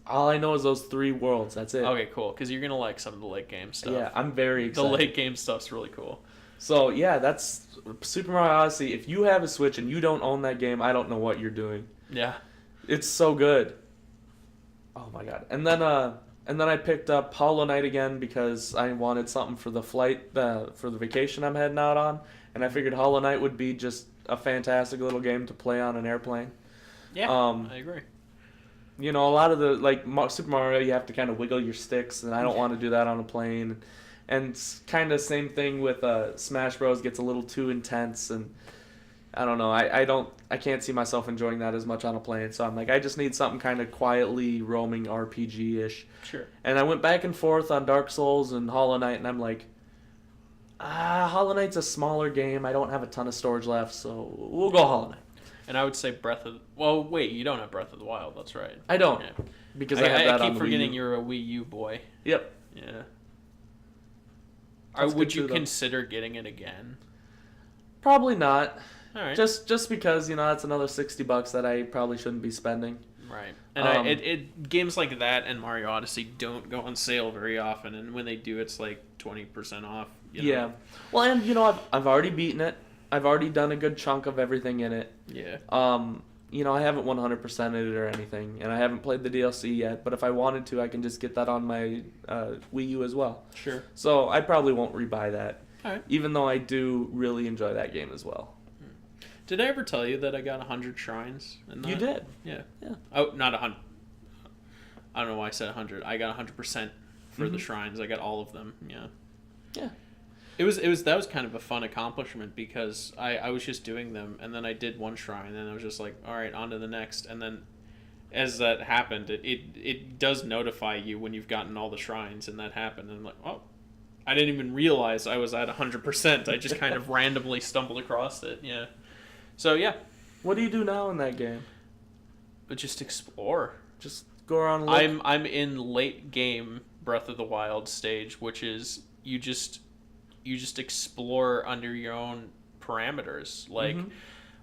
S1: All I know is those 3 worlds. That's it.
S2: Okay, cool. Because you're going to like some of the late game stuff.
S1: Yeah, I'm very excited.
S2: The late game stuff's really cool.
S1: So, yeah, that's Super Mario Odyssey. If you have a Switch and you don't own that game, I don't know what you're doing.
S2: Yeah.
S1: It's so good. Oh, my God. And then I picked up Hollow Knight again because I wanted something for the flight, for the vacation I'm heading out on. And I figured Hollow Knight would be just a fantastic little game to play on an airplane.
S2: Yeah, I agree.
S1: You know, a lot of the, Super Mario, you have to kind of wiggle your sticks, and I don't want to do that on a plane. And it's kind of same thing with Smash Bros. Gets a little too intense, and I don't know. I can't see myself enjoying that as much on a plane. So I'm like, I just need something kind of quietly roaming RPG-ish.
S2: Sure.
S1: And I went back and forth on Dark Souls and Hollow Knight, and I'm like, Hollow Knight's a smaller game. I don't have a ton of storage left, so we'll go Hollow Knight.
S2: And I would say well, wait, you don't have Breath of the Wild. That's right.
S1: I don't.
S2: Yeah.
S1: Because I have that on
S2: keep
S1: the
S2: forgetting
S1: Wii U.
S2: you're a Wii U boy.
S1: Yep.
S2: Yeah.
S1: That's
S2: Would
S1: good
S2: you
S1: too, though.
S2: consider getting it again?
S1: Probably not.
S2: All right.
S1: Just because, that's another $60 that I probably shouldn't be spending.
S2: Right. And games like that and Mario Odyssey don't go on sale very often, and when they do, it's like 20% off.
S1: Yeah. Well, and I've already beaten it. I've already done a good chunk of everything in it.
S2: Yeah.
S1: I haven't 100%ed it or anything, and I haven't played the DLC yet, but if I wanted to, I can just get that on my Wii U as well.
S2: Sure.
S1: So I probably won't rebuy that,
S2: All right.
S1: even though I do really enjoy that game as well.
S2: Did I ever tell you that I got 100 shrines?
S1: You did.
S2: Yeah.
S1: Yeah.
S2: Oh, not 100. I don't know why I said 100. I got 100% for the shrines. I got all of them. Yeah.
S1: Yeah.
S2: That was kind of a fun accomplishment because I was just doing them, and then I did one shrine, and I was just like, all right, on to the next. And then as that happened, it does notify you when you've gotten all the shrines, and that happened. And I'm like, oh, I didn't even realize I was at 100%. I just kind of randomly stumbled across it. Yeah. So yeah.
S1: What do you do now in that game?
S2: But just explore.
S1: Just go around and look?
S2: I'm in late game Breath of the Wild stage, which is you just explore under your own parameters. Like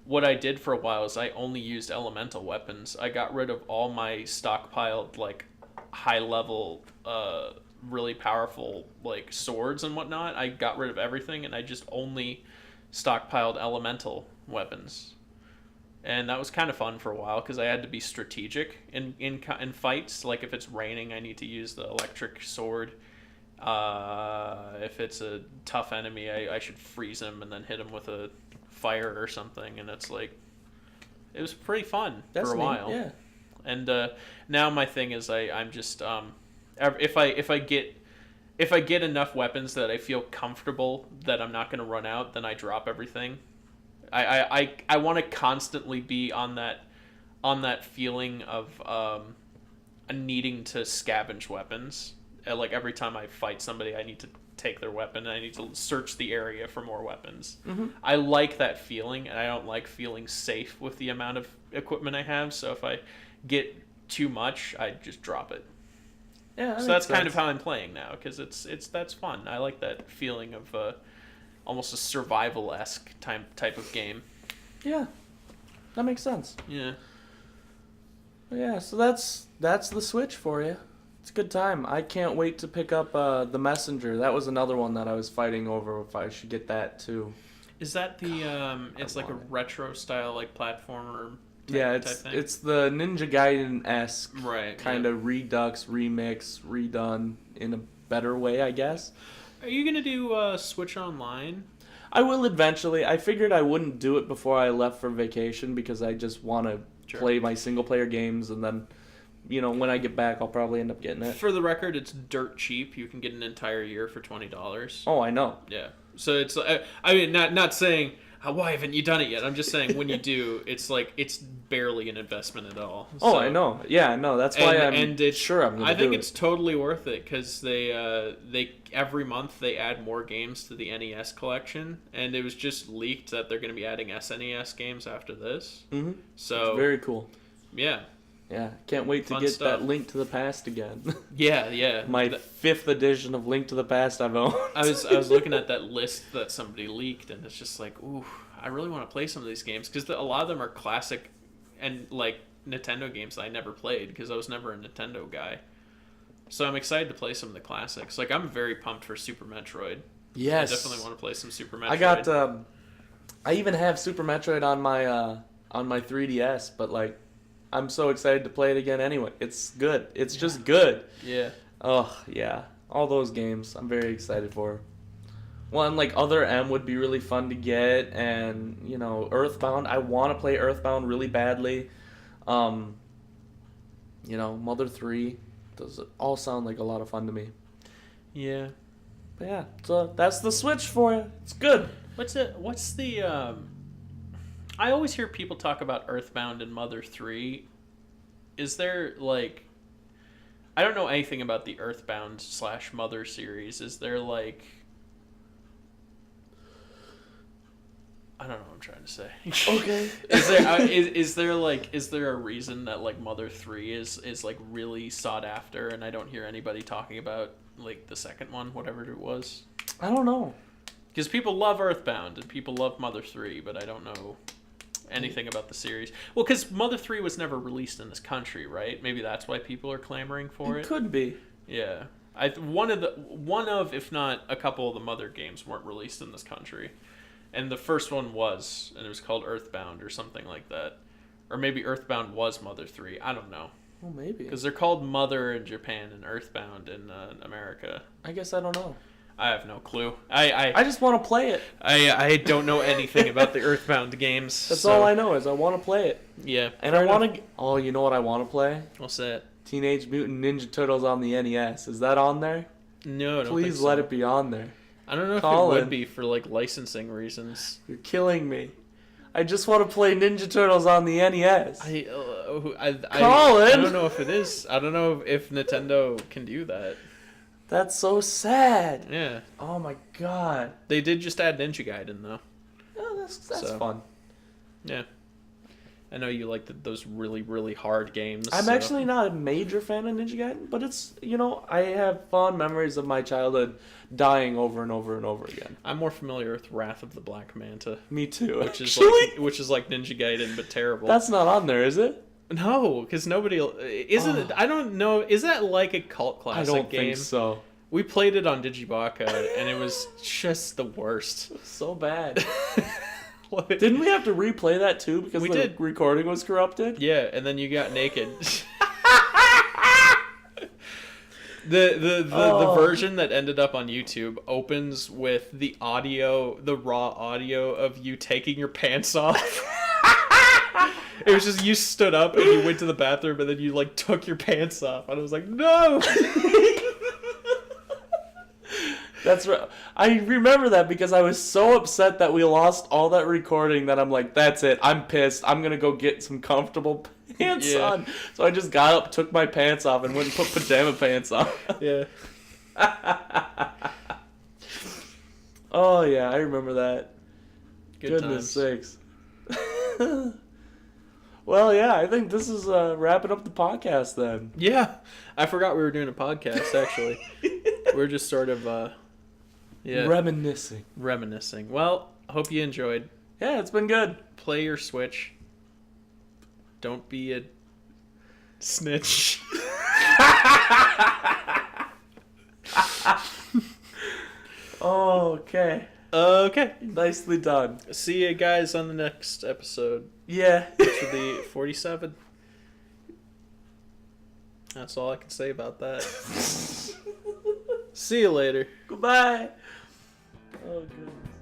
S2: what I did for a while is I only used elemental weapons. I got rid of all my stockpiled high level really powerful swords and whatnot. I got rid of everything and I just only stockpiled elemental weapons. And that was kind of fun for a while because I had to be strategic in fights. Like if it's raining, I need to use the electric sword. If it's a tough enemy, I should freeze him and then hit him with a fire or something. And it's it was pretty fun for a while.
S1: Yeah.
S2: And now my thing is I'm just if I get enough weapons that I feel comfortable that I'm not going to run out, then I drop everything. I want to constantly be on that feeling of needing to scavenge weapons. Every time I fight somebody, I need to take their weapon and I need to search the area for more weapons. I like that feeling, and I don't like feeling safe with the amount of equipment I have. So if I get too much, I just drop it.
S1: Yeah.
S2: So that's kind of how I'm playing now because that's fun. I like that feeling of almost a survival-esque type of game.
S1: Yeah, that makes sense.
S2: Yeah.
S1: Yeah, so that's the Switch for you. It's a good time. I can't wait to pick up The Messenger. That was another one that I was fighting over if I should get that too.
S2: Is that the it's like a
S1: want it.
S2: retro style like platformer
S1: Yeah,
S2: type thing?
S1: it's the Ninja Gaiden-esque
S2: Right.
S1: kind of redux, remix, redone in a better way, I guess.
S2: Are you gonna do Switch Online?
S1: I will eventually. I figured I wouldn't do it before I left for vacation because I just want to play my single player games, and then, when I get back, I'll probably end up getting it.
S2: For the record, it's dirt cheap. You can get an entire year for $20.
S1: Oh, I know.
S2: Yeah. So it's I mean not saying why haven't you done it yet. I'm just saying when you do, it's like it's barely an investment at all.
S1: Oh,
S2: So,
S1: I know. Yeah, no, that's why I'm sure I'm going to do it.
S2: I think it's totally worth it because they every month they add more games to the NES collection, and it was just leaked that they're going to be adding SNES games after this.
S1: Mm-hmm.
S2: So
S1: it's very cool.
S2: Yeah.
S1: Yeah, can't wait to get
S2: stuff.
S1: that Link to the Past again.
S2: Yeah.
S1: My 5th edition of Link to the Past I've owned.
S2: I was looking at that list that somebody leaked, and it's just like, ooh, I really want to play some of these games because a lot of them are classic and like Nintendo games that I never played because I was never a Nintendo guy. So I'm excited to play some of the classics. Like I'm very pumped for Super Metroid.
S1: Yes,
S2: I definitely want to play some Super Metroid.
S1: I got. I even have Super Metroid on my 3DS, but like, I'm so excited to play it again anyway. It's good. It's just good.
S2: Yeah.
S1: Oh, yeah. All those games I'm very excited for. One, like, Other M would be really fun to get, and, Earthbound. I want to play Earthbound really badly. Mother 3. Those all sound like a lot of fun to me.
S2: Yeah.
S1: But yeah, so that's the Switch for you. It's good.
S2: What's the I always hear people talk about Earthbound and Mother 3. Is there like I don't know anything about the Earthbound / Mother series. Is there like I don't know what I'm trying to say.
S1: Okay.
S2: Is there a reason that like Mother 3 is like really sought after and I don't hear anybody talking about like the second one, whatever it was?
S1: I don't know.
S2: Because people love Earthbound and people love Mother 3, but I don't know anything about the series. Well, because Mother 3 was never released in this country, right? Maybe that's why people are clamoring for it.
S1: It could be.
S2: Yeah. One of, if not a couple of the Mother games weren't released in this country. And the first one was, and it was called Earthbound or something like that. Or maybe Earthbound was Mother 3. I don't know.
S1: Well, maybe.
S2: Because they're called Mother in Japan and Earthbound in America.
S1: I guess I don't know.
S2: I have no clue. I
S1: just want to play it.
S2: I don't know anything about the Earthbound games.
S1: That's all I know is I want to play it.
S2: Yeah.
S1: And I want to... Oh, you know what I want to play?
S2: What's that?
S1: Teenage Mutant Ninja Turtles on the NES. Is that on there?
S2: No, I don't
S1: Please
S2: think so.
S1: let it be on there.
S2: I don't know
S1: Colin.
S2: if it would be for like licensing reasons.
S1: You're killing me. I just want to play Ninja Turtles on the NES.
S2: Colin!
S1: Colin!
S2: I don't know if it is. I don't know if Nintendo can do that.
S1: That's so sad.
S2: Yeah.
S1: Oh my god.
S2: They did just add Ninja Gaiden though.
S1: Oh, that's
S2: So.
S1: fun.
S2: Yeah. I know you like those really, really hard games.
S1: I'm
S2: so.
S1: actually not a major fan of Ninja Gaiden, but it's, I have fond memories of my childhood dying over and over and over again.
S2: I'm more familiar with Wrath of the Black Manta.
S1: Me too.
S2: Which is
S1: actually.
S2: which is like Ninja Gaiden but terrible.
S1: That's not on there, is it?
S2: No, because nobody isn't. It, I don't know. Is that like a cult classic
S1: I don't
S2: game?
S1: think so.
S2: We played it on Digibaka, and it was just the worst.
S1: So bad. Didn't we have to replay that too because the recording was corrupted?
S2: Yeah, and then you got naked. The version that ended up on YouTube opens with the raw audio of you taking your pants off. It was just you stood up and you went to the bathroom and then you like took your pants off and I was like, no.
S1: That's right. I remember that because I was so upset that we lost all that recording that I'm like, that's it. I'm pissed. I'm going to go get some comfortable pants on. So I just got up, took my pants off, and went and put pajama pants on.
S2: Yeah.
S1: Oh, yeah. I remember that.
S2: times.
S1: Goodness sakes. Well, yeah. I think this is wrapping up the podcast then.
S2: Yeah. I forgot we were doing a podcast, actually. We're just sort of... Reminiscing. Well, hope you enjoyed.
S1: Yeah, it's been good.
S2: Play your Switch. Don't be a Snitch.
S1: Okay.
S2: Okay.
S1: Nicely done.
S2: See you guys on the next episode.
S1: Yeah.
S2: Which will be 47. That's all I can say about that. See you later.
S1: Goodbye. Oh, goodness.